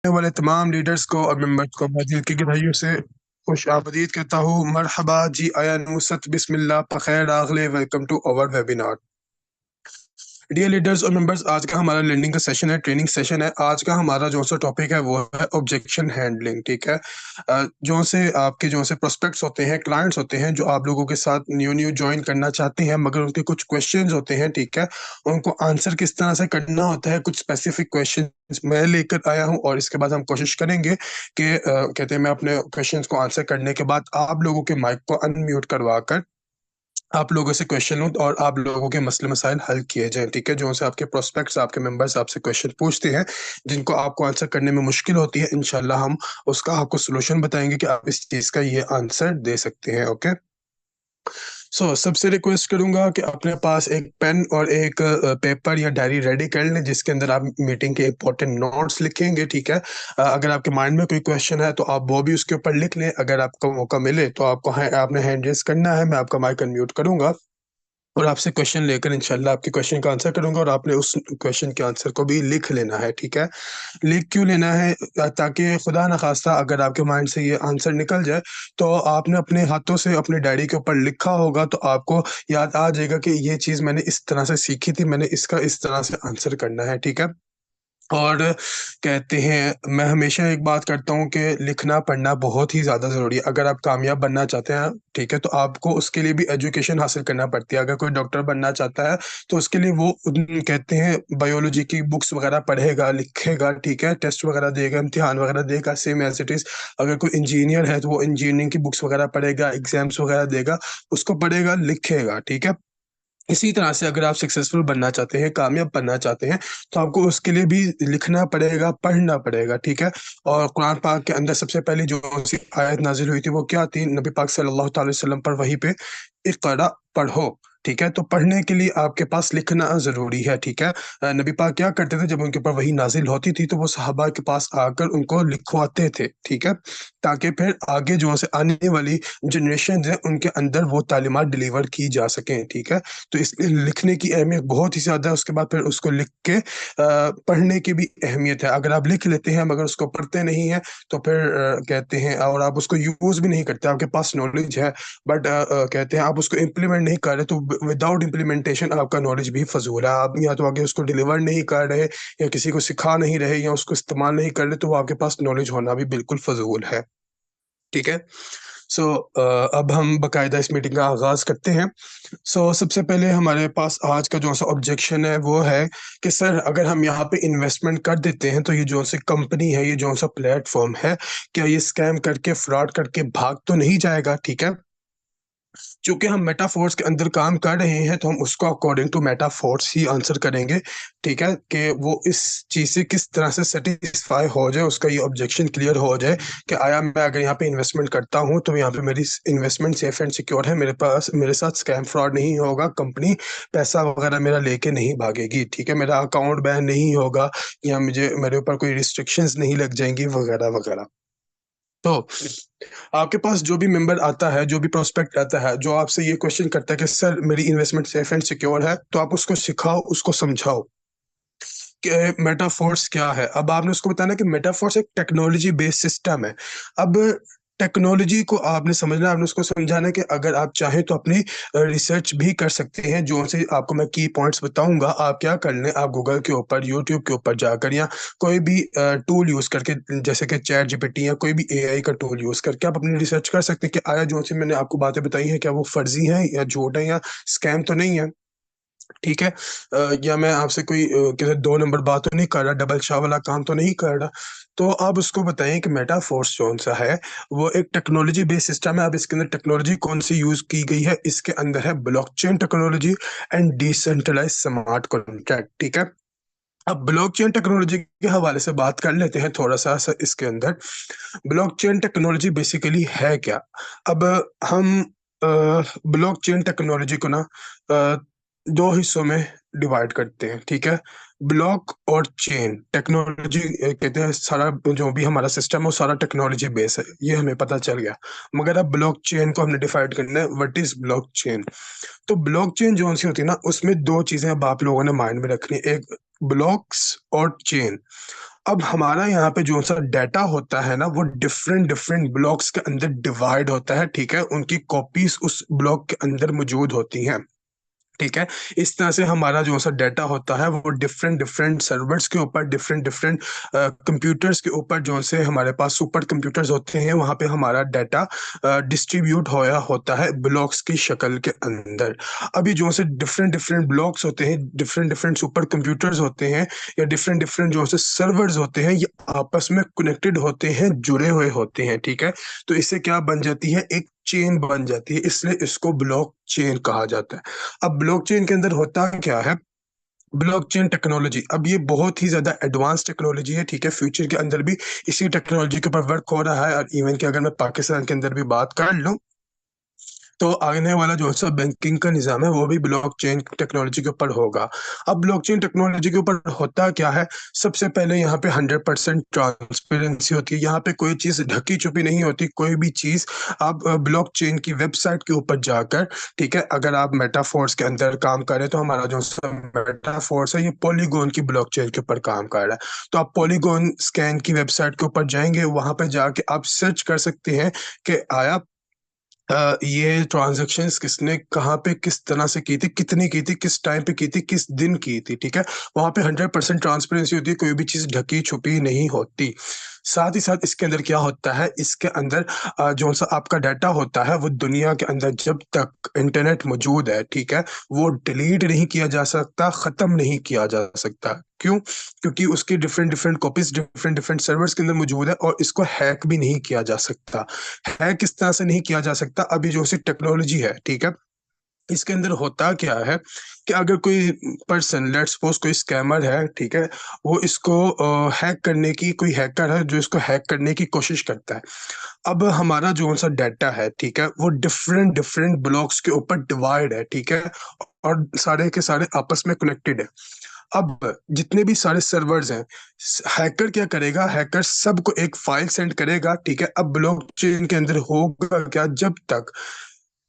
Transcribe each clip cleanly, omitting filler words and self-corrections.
वाले तमाम लीडर्स को और मेंबर्स को मैं दिल की गहराइयों से खुश आमदीद कहता हूँ। मरहबा जी, आया नुसत बिस्मिल्लाह बखैर आगले, welcome to our webinar. Dear leaders और मेंबर्स, आज का हमारा लर्निंग का सेशन है, ट्रेनिंग सेशन है। आज का हमारा जो सा टॉपिक है वो है ऑब्जेक्शन हैंडलिंग। ठीक है। जो से आपके जो से प्रोस्पेक्ट्स होते हैं, क्लाइंट्स होते हैं जो आप लोगों के साथ न्यू न्यू ज्वाइन करना चाहते हैं, मगर उनके कुछ क्वेश्चंस होते हैं। ठीक है। उनको आंसर किस तरह से करना होता है, कुछ स्पेसिफिक क्वेश्चन मैं लेकर आया हूं, और इसके बाद हम कोशिश करेंगे कि कहते हैं मैं अपने क्वेश्चंस को आंसर करने के बाद आप लोगों के माइक को अनम्यूट करवा कर आप लोगों से क्वेश्चन लूँ और आप लोगों के मसले मसाइल हल किए जाएँ। ठीक है। जो से आपके प्रोस्पेक्ट्स, आपके मेंबर्स आपसे क्वेश्चन पूछते हैं जिनको आपको आंसर करने में मुश्किल होती है, इंशाल्लाह हम उसका आपको सॉल्यूशन बताएंगे कि आप इस चीज़ का ये आंसर दे सकते हैं। ओके। सबसे रिक्वेस्ट करूंगा कि अपने पास एक पेन और एक पेपर या डायरी रेडी कर लें जिसके अंदर आप मीटिंग के इंपॉर्टेंट नोट्स लिखेंगे। ठीक है। अगर आपके माइंड में कोई क्वेश्चन है तो आप वो भी उसके ऊपर लिख लें। अगर आपको मौका मिले तो आपने हैंड रेज करना है, मैं आपका माइक अनम्यूट करूंगा और आपसे क्वेश्चन लेकर इंशाल्लाह आपके क्वेश्चन का आंसर करूंगा, और आपने उस क्वेश्चन के आंसर को भी लिख लेना है। ठीक है। लिख क्यों लेना है? ताकि खुदा न खास्ता अगर आपके माइंड से ये आंसर निकल जाए तो आपने अपने हाथों से अपनी डायरी के ऊपर लिखा होगा, तो आपको याद आ जाएगा कि ये चीज़ मैंने इस तरह से सीखी थी, मैंने इसका इस तरह से आंसर करना है। ठीक है। और कहते हैं मैं हमेशा एक बात करता हूँ कि लिखना पढ़ना बहुत ही ज़्यादा ज़रूरी है। अगर आप कामयाब बनना चाहते हैं, ठीक है, तो आपको उसके लिए भी एजुकेशन हासिल करना पड़ती है। अगर कोई डॉक्टर बनना चाहता है तो उसके लिए वो कहते हैं बायोलॉजी की बुक्स वगैरह पढ़ेगा, लिखेगा। ठीक है। टेस्ट वगैरह देगा, इम्तिहान वगैरह देगा, सेम एज इट इज़। अगर कोई इंजीनियर है तो वो इंजीनियरिंग की बुक्स वगैरह पढ़ेगा, एग्जाम्स वगैरह देगा, उसको पढ़ेगा, लिखेगा। ठीक है। इसी तरह से अगर आप सक्सेसफुल बनना चाहते हैं, कामयाब बनना चाहते हैं, तो आपको उसके लिए भी लिखना पड़ेगा, पढ़ना पड़ेगा। ठीक है। और कुरान पाक के अंदर सबसे पहली जो-सी आयत नाज़िल हुई थी वो क्या थी? नबी पाक सल्लल्लाहु अलैहि वसल्लम पर वही पे इक़रा, पढ़ो। ठीक है। तो पढ़ने के लिए आपके पास लिखना ज़रूरी है। ठीक है। नबी पाक क्या करते थे जब उनके ऊपर वही नाज़िल होती थी तो वो सहाबा के पास आकर उनको लिखवाते थे। ठीक है। ताकि फिर आगे जो है आने वाली जनरेशन्स हैं उनके अंदर वो तालीमात डिलीवर की जा सकें। ठीक है। तो इसलिए लिखने की अहमियत बहुत ही ज़्यादा है। उसके बाद फिर उसको लिख के पढ़ने की भी अहमियत है। अगर आप लिख लेते हैं मगर उसको पढ़ते नहीं हैं तो फिर कहते हैं और आप उसको यूज़ भी नहीं करते, आपके पास नॉलेज है बट कहते हैं आप उसको इम्प्लीमेंट नहीं कर रहे, तो विदाउट इम्प्लीमेंटेशन आपका नॉलेज भी फ़ज़ूल है। आप या तो आगे उसको डिलीवर नहीं कर रहे या किसी को सिखा नहीं रहे या उसको इस्तेमाल नहीं कर रहे, तो वो आपके पास नॉलेज होना भी बिल्कुल फ़ज़ूल है। ठीक है। अब हम बाकायदा इस मीटिंग का आगाज़ करते हैं। सबसे पहले हमारे पास आज का जो-सा ऑब्जेक्शन है वो है कि सर अगर हम यहाँ पे इन्वेस्टमेंट कर देते हैं तो ये जो-सी कंपनी है, ये जो-सा प्लेटफ़ॉर्म है, क्या ये स्कैम करके, फ्रॉड करके भाग तो नहीं जाएगा? ठीक है। चूँकि हम मेटाफ़ोर्स के अंदर काम कर रहे हैं, तो हम उसको अकॉर्डिंग टू मेटाफ़ोर्स ही आंसर करेंगे। ठीक है? कि वो इस चीज़ से किस तरह से सैटिस्फ़ाई हो जाए, उसका ये ऑब्जेक्शन क्लियर हो जाए कि आया मैं अगर यहाँ पे इन्वेस्टमेंट करता हूँ, तो यहाँ पे मेरी स इन्वेस्टमेंट सेफ़ एंड सिक्योर है, मेरे साथ स्कैम फ्रॉड नहीं होगा, कंपनी पैसा वग़ैरह मेरा लेके नहीं भागेगी। ठीक है? मेरा अकाउंट बैन नहीं होगा या मेरे ऊपर कोई रिस्ट्रिक्शंस नहीं लग जाएँगी वग़ैरह-वग़ैरह। तो आपके पास जो भी मेंबर आता है, जो भी प्रोस्पेक्ट आता है, जो आपसे ये क्वेश्चन करता है कि सर मेरी इन्वेस्टमेंट सेफ एंड सिक्योर है, तो आप उसको सिखाओ, उसको समझाओ कि मेटाफोर्स क्या है। अब आपने उसको बताना कि मेटाफोर्स एक टेक्नोलॉजी बेस्ड सिस्टम है। अब टेक्नोलॉजी को आपने समझना है, आपने उसको समझाना है कि अगर आप चाहें तो अपनी रिसर्च भी कर सकते हैं। जो से आपको मैं की पॉइंट्स बताऊँगा, आप क्या कर लें, आप गूगल के ऊपर, यूट्यूब के ऊपर जाकर या कोई भी टूल यूज़ करके जैसे कि चैट जीपीटी या कोई भी एआई का टूल यूज़ करके आप अपनी रिसर्च कर सकते हैं कि आया जो सी मैंने आपको बातें बताई हैं, क्या वो फर्ज़ी हैं या झूठ है या स्कैम तो नहीं है। ठीक है। या मैं आपसे कोई किसी 2 नंबर बात तो नहीं कर रहा, डबल शाह वाला काम तो नहीं कर रहा। तो आप उसको बताएँ कि मेटाफ़ोर्स कौन-सा है, वो एक टेक्नोलॉजी बेस्ड सिस्टम है। अब इसके अंदर टेक्नोलॉजी कौन-सी यूज़ की गई है, इसके अंदर है blockchain technology and decentralised smart contract. ठीक है? अब ब्लॉकचेन टेक्नोलॉजी के हवाले से बात कर लेते हैं थोड़ा-सा इसके अंदर। ब्लॉकचेन टेक्नोलॉजी बेसिकली है क्या? अब हम ब्लॉकचेन टेक्नोलॉजी को ना अ, 2 हिस्सों में डिवाइड करते हैं। ठीक है? ब्लॉक और चेन टेक्नोलॉजी कहते हैं सारा जो भी हमारा सिस्टम है वो सारा टेक्नोलॉजी बेस है, ये हमें पता चल गया। मगर अब ब्लॉकचेन को हमने डिवाइड करना है, व्हाट इज़ ब्लॉकचेन? तो ब्लॉकचेन जो-सी होती है ना, उसमें 2 चीज़ें अब आप लोगों ने माइंड में रखनी है, एक ब्लॉक्स और चेन। अब हमारा यहाँ पे जो सा डाटा होता है ना, वो डिफरेंट डिफरेंट ब्लॉक्स के अंदर डिवाइड होता है, ठीक है, उनकी कॉपीज उस ब्लॉक के अंदर मौजूद होती हैं, ठीक है। इस तरह से हमारा जो सा डाटा होता है वो डिफरेंट डिफरेंट सर्वर्स के ऊपर, डिफरेंट डिफरेंट कंप्यूटर्स के ऊपर, जो से हमारे पास सुपर कंप्यूटर्स होते हैं, वहाँ पे हमारा डाटा डिस्ट्रीब्यूट होया होता है ब्लॉक्स की शक्ल के अंदर। अभी जो से डिफरेंट डिफरेंट ब्लॉक्स होते हैं, डिफरेंट डिफरेंट सुपर कंप्यूटर्स होते हैं, या डिफरेंट डिफरेंट जो से सर्वर्स होते हैं, ये आपस में कनेक्टेड होते हैं, जुड़े हुए होते हैं, ठीक है। तो इससे क्या बन जाती है, एक चेन बन जाती है, इसलिए इसको ब्लॉक चेन कहा जाता है। अब ब्लॉकचेन के अंदर होता क्या है, ब्लॉकचेन टेक्नोलॉजी, अब ये बहुत ही ज्यादा एडवांस टेक्नोलॉजी है, ठीक है। फ्यूचर के अंदर भी इसी टेक्नोलॉजी के ऊपर वर्क हो रहा है, और इवन कि अगर मैं पाकिस्तान के अंदर भी बात कर लूं, तो आने वाला जो सा बैंकिंग का निज़ाम है वो भी ब्लॉकचेन टेक्नोलॉजी के ऊपर होगा। अब ब्लॉकचेन टेक्नोलॉजी के ऊपर होता क्या है, सबसे पहले यहाँ पे 100% ट्रांसपेरेंसी होती है, यहाँ पे कोई चीज़ ढकी छुपी नहीं होती, कोई भी चीज़ आप ब्लॉकचेन की वेबसाइट के ऊपर जाकर, ठीक है, अगर आप मेटाफोर्स के अंदर काम करें, तो हमारा जो सा मेटाफोर्स है ये पॉलीगॉन की ब्लॉकचेन के ऊपर काम कर रहा है। तो आप पॉलीगॉन स्कैन की वेबसाइट के ऊपर जाएंगे, वहां पे जाके आप सर्च कर सकते हैं कि आया ये ट्रांजैक्शंस किसने कहाँ पे किस तरह से की थी, कितनी की थी, किस टाइम पे की थी, किस दिन की थी, ठीक है। वहां पे 100% ट्रांसपेरेंसी होती है, कोई भी चीज ढकी छुपी नहीं होती। साथ ही साथ इसके अंदर क्या होता है, इसके अंदर जो सा आपका डाटा होता है वो दुनिया के अंदर जब तक इंटरनेट मौजूद है, ठीक है, वो डिलीट नहीं किया जा सकता, खत्म नहीं किया जा सकता। क्यों? क्योंकि उसकी different different copies different different servers के अंदर मौजूद है, और इसको हैक भी नहीं किया जा सकता। है किस तरह से नहीं किया जा सकता, अभी जो सी टेक्नोलॉजी है, ठीक है, इसके अंदर होता क्या है कि अगर कोई पर्सन, लेट्स सपोज कोई स्कैमर है, ठीक है, वो इसको हैक करने की, कोई हैकर है जो इसको हैक करने की कोशिश करता है। अब हमारा जो सा डाटा है, ठीक है, वो डिफरेंट डिफरेंट ब्लॉक्स के ऊपर डिवाइड है, ठीक है, और सारे के सारे आपस में कनेक्टेड है। अब जितने भी सारे सर्वर्स हैं, हैकर क्या करेगा, हैकर सबको एक फाइल सेंड करेगा, ठीक है। अब ब्लॉकचेन के अंदर होगा क्या, जब तक,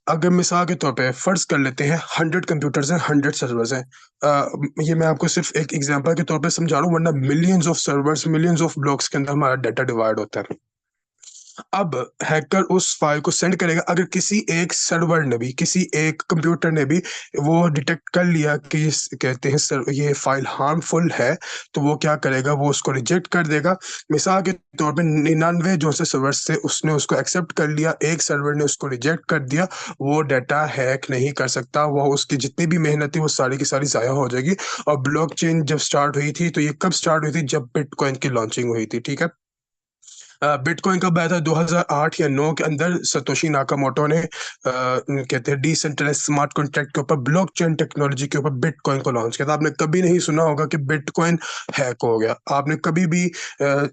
अगर मिसाल के तौर पे फर्ज कर लेते हैं 100 कंप्यूटर्स हैं, 100 सर्वर्स हैं, ये मैं आपको सिर्फ एक एग्जांपल के तौर पे समझा रहा हूँ, वरना millions of servers, millions of blocks के अंदर हमारा डाटा डिवाइड होता है। अब हैकर उस फाइल को सेंड करेगा, अगर किसी एक सर्वर ने भी, किसी एक कंप्यूटर ने भी वो डिटेक्ट कर लिया कि कहते हैं सर ये फाइल हार्मफुल है, तो वो क्या करेगा, वो उसको रिजेक्ट कर देगा। मिसाल के तौर पे 99 जो से सर्वर से उसने उसको एक्सेप्ट कर लिया, एक सर्वर ने उसको रिजेक्ट कर दिया, वो डाटा हैक नहीं कर सकता, वो उसकी जितनी भी मेहनत थी वो सारी की सारी जाया हो जाएगी। और ब्लॉकचेन जब स्टार्ट हुई थी, तो ये कब स्टार्ट हुई थी, जब बिटकॉइन की लॉन्चिंग हुई थी, ठीक है। बिटकॉइन कब आया था, 2008 या 9 के अंदर सतोशी नाकामोटो ने कहते हैं डिसेंट्रलाइज स्मार्ट कॉन्ट्रैक्ट के ऊपर, ब्लॉकचेन टेक्नोलॉजी के ऊपर बिटकॉइन को लॉन्च किया था। आपने कभी नहीं सुना होगा कि बिटकॉइन हैक हो गया, आपने कभी भी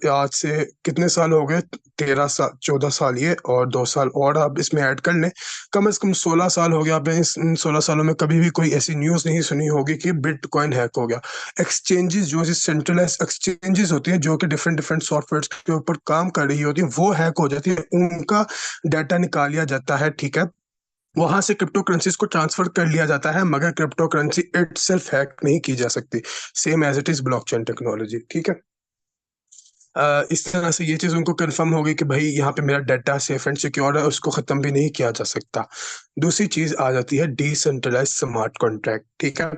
आज से कितने साल हो गए, 13 साल, 14 साल ये, और 2 साल और आप इसमें ऐड कर लें, कम से कम 16 साल हो गया। आपने इन 16 सालों में कभी भी कोई ऐसी न्यूज़ नहीं सुनी होगी कि बिटकॉइन हैक हो गया। एक्सचेंजेस, जो सेंट्रलाइज एक्सचेंजेस होती हैं, जो कि डिफरेंट डिफरेंट सॉफ्टवेयर के ऊपर काम कर रही होती है, वो हैक हो जाती है, उनका डाटा निकाल लिया जाता है, ठीक है। वहां से क्रिप्टो करेंसीज को ट्रांसफर कर लिया जाता है, मगर cryptocurrency itself hack नहीं की जा सकती, same as it is blockchain technology, ठीक है। इस तरह से ये चीज़ उनको कंफर्म हो गई कि भाई यहाँ पे मेरा डाटा सेफ एंड सिक्योर है, उसको ख़त्म भी नहीं किया जा सकता। दूसरी चीज़ आ जाती है डिसेंट्रलाइज स्मार्ट कॉन्ट्रैक्ट, ठीक है।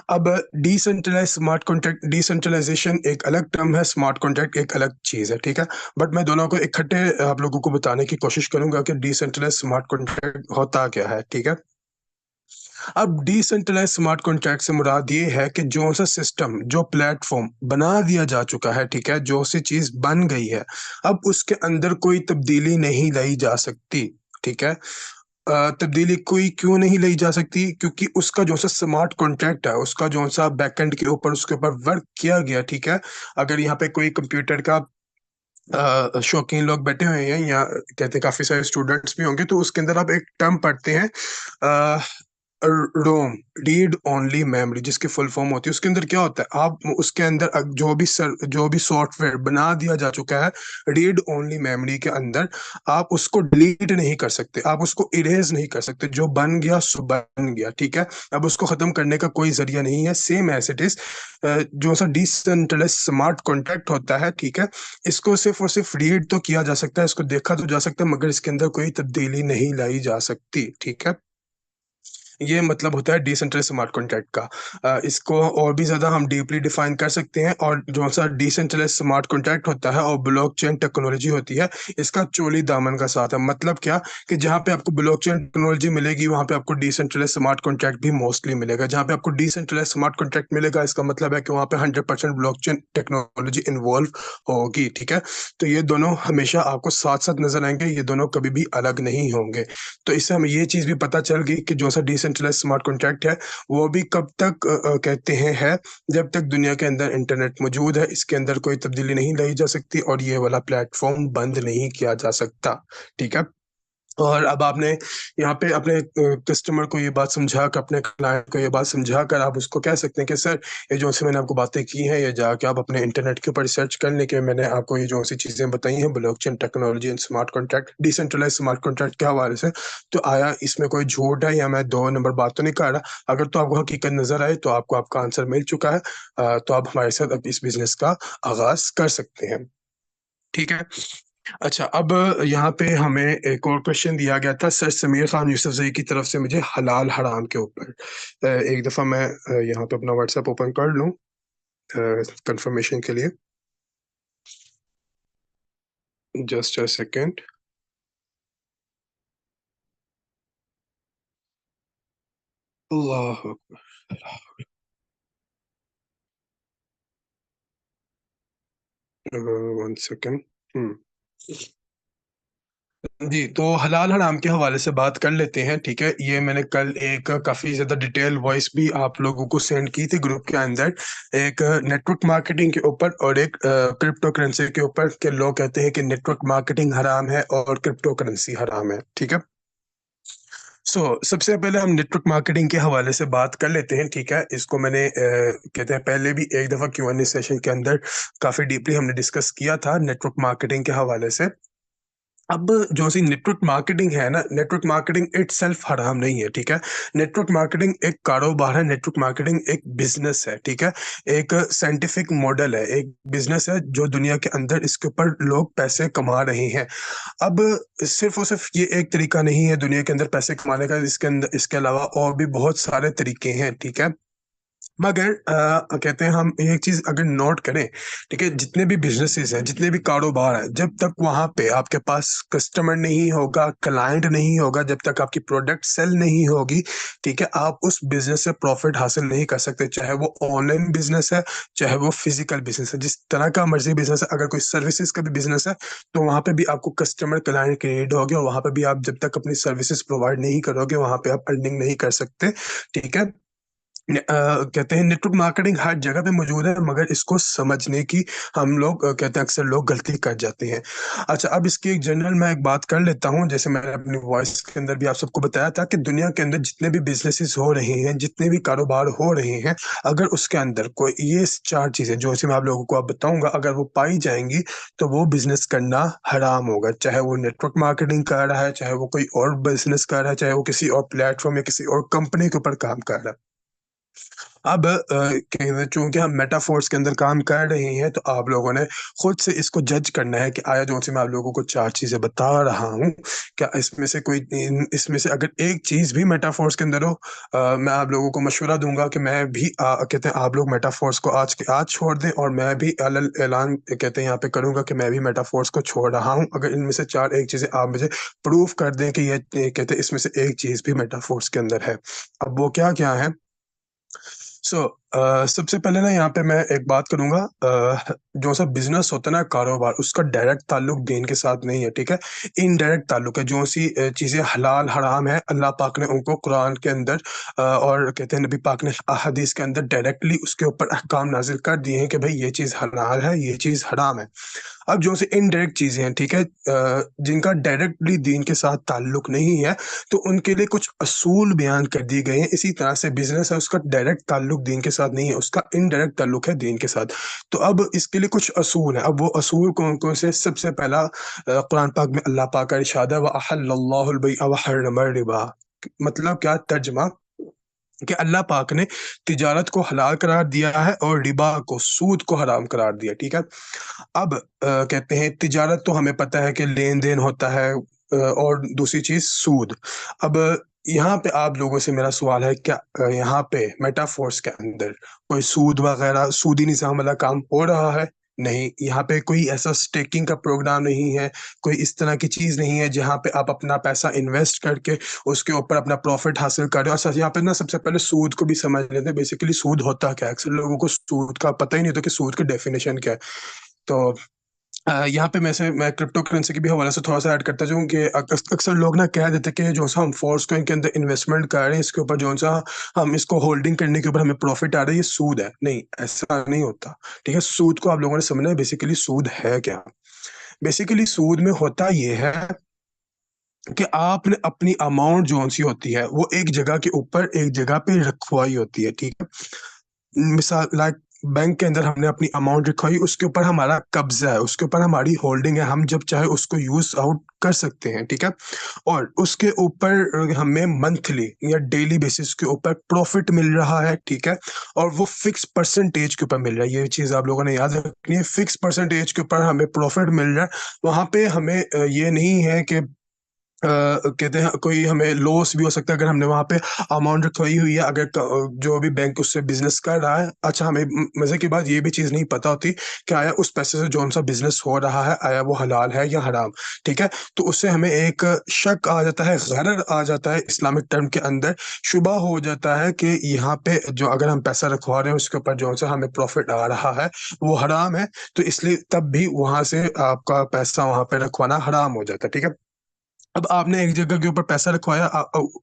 अब डिसेंट्रलाइज स्मार्ट कॉन्ट्रैक्ट, डिसेंट्रलाइजेशन एक अलग टर्म है, स्मार्ट कॉन्ट्रैक्ट एक अलग चीज़ है, ठीक है। बट मैं दोनों को इकट्ठे आप लोगों को बताने की कोशिश करूंगा कि डिसेंट्रलाइज स्मार्ट कॉन्ट्रैक्ट होता क्या है, ठीक है। अब डिसेंट्रलाइज स्मार्ट कॉन्ट्रैक्ट से मुराद ये है कि जो सा सिस्टम, जो प्लेटफॉर्म बना दिया जा चुका है, ठीक है, जो सी चीज बन गई है, अब उसके अंदर कोई तब्दीली नहीं लाई जा सकती, ठीक है। तब्दीली कोई क्यों नहीं लाई जा सकती, क्योंकि उसका जो सा स्मार्ट कॉन्ट्रैक्ट है, उसका जो सा बैकएंड के ऊपर उसके ऊपर वर्क किया गया, ठीक है। अगर यहाँ पे कोई कंप्यूटर का शौकीन लोग बैठे हुए हैं, या कहते हैं काफी सारे स्टूडेंट्स भी होंगे, तो उसके अंदर आप एक टर्म पढ़ते हैं, रोम, रीड ओनली मेमोरी, जिसकी फुल फॉर्म होती है, उसके अंदर क्या होता है, आप उसके अंदर जो भी सॉफ्टवेयर बना दिया जा चुका है रीड ओनली मेमोरी के अंदर, आप उसको डिलीट नहीं कर सकते, आप उसको इरेज नहीं कर सकते। जो बन गया सो बन गया, ठीक है। अब उसको खत्म करने का कोई जरिया नहीं है। सेम एज इट इज जो सा डिसेंट्रलाइज स्मार्ट कॉन्ट्रैक्ट होता है, ठीक है, इसको सिर्फ और सिर्फ रीड तो किया जा सकता है, इसको देखा तो जा सकता है, मगर इसके अंदर कोई तब्दीली नहीं लाई जा सकती, ठीक है। ये मतलब होता है डिसेंट्रलाइज्ड स्मार्ट कॉन्ट्रैक्ट का। इसको और भी ज़्यादा हम डीपली डिफाइन कर सकते हैं, और जो सा डिसेंट्रलाइज्ड स्मार्ट कॉन्ट्रैक्ट होता है और ब्लॉकचेन टेक्नोलॉजी होती है, इसका चोली दामन का साथ है। मतलब क्या, कि जहाँ पे आपको ब्लॉकचेन टेक्नोलॉजी मिलेगी वहाँ पे आपको डिसेंट्रलाइज्ड स्मार्ट कॉन्ट्रैक्ट भी मोस्टली मिलेगा। जहाँ पे आपको डिसेंट्रलाइज्ड स्मार्ट कॉन्ट्रैक्ट मिलेगा, इसका मतलब है कि वहाँ पे 100% ब्लॉकचेन टेक्नोलॉजी इन्वॉल्व होगी, ठीक है। तो ये दोनों हमेशा आपको साथ साथ नजर आएंगे, ये दोनों कभी भी अलग नहीं होंगे। तो इससे हमें ये चीज़ भी पता चल गई कि जो सा डिसेंट्रलाइज्ड स्मार्ट कॉन्ट्रैक्ट है वो भी कब तक कहते हैं है, जब तक दुनिया के अंदर इंटरनेट मौजूद है, इसके अंदर कोई तब्दीली नहीं लाई जा सकती और ये वाला प्लेटफॉर्म बंद नहीं किया जा सकता, ठीक है। और अब आपने यहाँ पे अपने कस्टमर को ये बात समझा कर, अपने क्लाइंट को ये बात समझा कर आप उसको कह सकते हैं कि सर, ये जो सी मैंने आपको बातें की हैं, ये जाके आप अपने इंटरनेट के ऊपर रिसर्च कर लें कि मैंने आपको ये जो सी चीज़ें बताई हैं blockchain technology and smart contract, decentralised smart contract के हवाले से, तो आया इसमें कोई झूठ है या मैं दो नंबर बात तो नहीं कर रहा। अगर तो आपको हकीकत नज़र आए तो आपको आपका आंसर मिल चुका है। तो आप हमारे साथ अब इस बिज़नेस का आगाज़ कर सकते हैं, ठीक है। अच्छा, अब यहाँ पे हमें एक और क्वेश्चन दिया गया था सर समीर खान यूसुफजई की तरफ से मुझे हलाल हराम के ऊपर। एक दफ़ा मैं यहाँ पे अपना व्हाट्सएप ओपन कर लूँ कंफर्मेशन के लिए। Just a second. अल्लाह वन सेकेंड। जी, तो हलाल हराम के हवाले से बात कर लेते हैं, ठीक है। ये मैंने कल एक काफ़ी ज़्यादा डिटेल वॉइस भी आप लोगों को सेंड की थी ग्रुप के अंदर, एक नेटवर्क मार्केटिंग के ऊपर और एक क्रिप्टो करेंसी के ऊपर, कि लोग कहते हैं कि नेटवर्क मार्केटिंग हराम है और क्रिप्टो करेंसी हराम है, ठीक है। सबसे पहले हम नेटवर्क मार्केटिंग के हवाले से बात कर लेते हैं, ठीक है। इसको मैंने कहते हैं पहले भी एक दफ़ा Q&A सेशन के अंदर काफ़ी डीपली हमने डिस्कस किया था नेटवर्क मार्केटिंग के हवाले से। अब जो सी नेटवर्क मार्केटिंग है ना, नेटवर्क मार्केटिंग इटसेल्फ हराम नहीं है, ठीक है। नेटवर्क मार्केटिंग एक कारोबार है, नेटवर्क मार्केटिंग एक बिजनेस है, ठीक है। एक साइंटिफिक मॉडल है, एक बिजनेस है जो दुनिया के अंदर इसके ऊपर लोग पैसे कमा रहे हैं। अब सिर्फ और सिर्फ ये एक तरीका नहीं है दुनिया के अंदर पैसे कमाने का, इसके अंदर इसके अलावा और भी बहुत सारे तरीके हैं, ठीक है। मगर कहते हैं हम एक चीज अगर नोट करें, ठीक है, जितने भी बिजनेसेस हैं, जितने भी कारोबार हैं, जब तक वहां पे आपके पास कस्टमर नहीं होगा, क्लाइंट नहीं होगा, जब तक आपकी प्रोडक्ट सेल नहीं होगी, ठीक है, आप उस बिजनेस से प्रॉफिट हासिल नहीं कर सकते। चाहे वो ऑनलाइन बिजनेस है, चाहे वो फिजिकल बिजनेस है, जिस तरह का मर्जी बिजनेस है। अगर कोई सर्विसेज का भी बिजनेस है तो वहां पे भी आपको कस्टमर क्लाइंट की नीड होगी, और वहां पे भी आप जब तक अपनी सर्विसेज प्रोवाइड नहीं करोगे वहां पे आप अर्निंग नहीं कर सकते, ठीक है। कहते हैं नेटवर्क मार्केटिंग हर जगह पे मौजूद है, मगर इसको समझने की हम लोग कहते हैं अक्सर लोग गलती कर जाते हैं। अच्छा, अब इसकी एक जनरल मैं एक बात कर लेता हूँ, जैसे मैंने अपनी वॉइस के अंदर भी आप सबको बताया था कि दुनिया के अंदर जितने भी बिजनेसेस हो रहे हैं, जितने भी कारोबार हो रहे हैं, अगर उसके अंदर कोई ये चार चीजें जो मैं आप लोगों को अब बताऊंगा, अगर वो पाई जाएंगी तो वो बिजनेस करना हराम होगा। चाहे वो नेटवर्क मार्केटिंग कर रहा है, चाहे वो कोई और बिजनेस कर रहा है, चाहे वो किसी और प्लेटफॉर्म या किसी और कंपनी के ऊपर काम कर रहा है। अब चूंकि हम मेटाफोर्स के अंदर काम कर रहे हैं, तो आप लोगों ने खुद से इसको जज करना है कि आया जो से मैं आप लोगों को चार चीजें बता रहा हूँ, क्या इसमें से कोई इसमें से अगर एक चीज भी मेटाफोर्स के अंदर हो, मैं आप लोगों को मशवरा दूंगा कि मैं भी कहते हैं आप लोग मेटाफोर्स को आज के आज छोड़ दें, और मैं भी ऐलान कहते हैं यहाँ पे करूंगा कि मैं भी मेटाफोर्स को छोड़ रहा हूँ, अगर इनमें से चार एक चीजें आप मुझे प्रूव कर दें कि ये कहते हैं इसमें से एक चीज भी मेटाफोर्स के अंदर है। अब वो क्या क्या है। सबसे पहले ना यहाँ पे मैं एक बात करूँगा। जो सा बिज़नेस होता है ना कारोबार, उसका डायरेक्ट ताल्लुक दीन के साथ नहीं है, ठीक है? इनडायरेक्ट ताल्लुक है। जो सी चीज़ें हलाल हराम है, अल्लाह पाक ने उनको कुरान के अंदर और कहते हैं नबी पाक ने हदीस के अंदर डायरेक्टली उसके ऊपर अहकाम नाज़िल कर दिए हैं कि भई ये चीज़ हलाल है, ये चीज़ हराम है। अब जो से इनडायरेक्ट चीज़ें हैं, ठीक है? जिनका डायरेक्टली दीन के साथ ताल्लुक नहीं है, तो उनके लिए कुछ असूल बयान कर दिए गए हैं। इसी तरह से बिज़नेस है, उसका डायरेक्ट ताल्लुक दीन के साथ नहीं है, उसका इनडायरेक्ट ताल्लुक है दीन के साथ। तो अब इसके लिए कुछ असूल हैं। अब वो असूल कौन-कौन से? सबसे पहला कुरान पाक में अल्लाह पाक का इरशाद है, व अहल्लल्लाहुल बैअ व हर्रमर रिबा। मतलब क्या तर्जुमा कि अल्लाह पाक ने तिजारत को हलाल करार दिया है और रिबा को, सूद को हराम करार दिया, ठीक है? अब कहते हैं तिजारत तो हमें पता है कि लेन-देन होता है, और दूसरी चीज़ सूद। अब यहाँ पे आप लोगों से मेरा सवाल है, क्या यहाँ पे मेटाफोर्स के अंदर कोई सूद वग़ैरह सूदी निज़ाम वाला काम हो रहा है? नहीं, यहाँ पे कोई ऐसा स्टेकिंग का प्रोग्राम नहीं है, कोई इस तरह की चीज़ नहीं है जहाँ पे आप अपना पैसा इन्वेस्ट करके उसके ऊपर अपना प्रॉफ़िट हासिल कर रहे हो। और सच यहाँ पे ना सबसे पहले सूद को भी समझ लेते हैं, बेसिकली सूद होता क्या है? अक्सर लोगों को सूद का पता ही नहीं होता कि सूद की डेफ़िनिशन क्या है। तो यहाँ पे मैं क्रिप्टो करेंसी के भी हवाले से थोड़ा-सा ऐड करता जाऊँ कि अक्सर लोग ना कह देते हैं कि जो-सा हम फ़ॉरेक्स के अंदर इन्वेस्टमेंट कर रहे हैं, इसके ऊपर जो-सा हम इसको होल्डिंग करने के ऊपर हमें प्रॉफ़िट आ रहा है, ये सूद है। नहीं, ऐसा नहीं होता, ठीक है? सूद को आप लोगों ने समझना है, बेसिकली सूद है क्या? बेसिकली सूद में होता ये है कि आपने अपनी अमाउंट जो-सी होती है, वो एक जगह के ऊपर एक जगह पे रखवाई होती है, ठीक है? मिसाल लाइक बैंक के अंदर हमने अपनी अमाउंट रखवाई, उसके ऊपर हमारा कब्ज़ा है, उसके ऊपर हमारी होल्डिंग है, हम जब चाहे उसको यूज़ आउट कर सकते हैं, ठीक है? और उसके ऊपर हमें मंथली या डेली बेसिस के ऊपर प्रॉफ़िट मिल रहा है, ठीक है? और वो फ़िक्स परसेंटेज के ऊपर मिल रहा है, ये चीज़ आप लोगों ने याद रखनी है, फ़िक्स परसेंटेज के ऊपर हमें प्रॉफ़िट मिल रहा है। वहाँ पे हमें ये नहीं है कि कहते हैं कोई हमें लॉस भी हो सकता है अगर हमने वहाँ पे अमाउंट रखवाई हुई है, अगर जो भी बैंक उससे बिज़नेस कर रहा है। अच्छा, हमें मज़े की बात ये भी चीज़ नहीं पता होती कि आया उस पैसे से जौन-सा बिज़नेस हो रहा है, आया वो हलाल है या हराम, ठीक है? तो उससे हमें एक शक आ जाता है, गरर आ जाता है इस्लामिक टर्म के अंदर, शुबा हो जाता है कि यहाँ पे जो अगर हम पैसा रखवा रहे हैं उसके ऊपर जौन-सा हमें प्रॉफ़िट आ रहा है, वो हराम है, तो इसलिए तब भी वहाँ से आपका पैसा वहाँ पे रखवाना हराम हो जाता है, ठीक है? अब आपने एक जगह के ऊपर पैसा रखवाया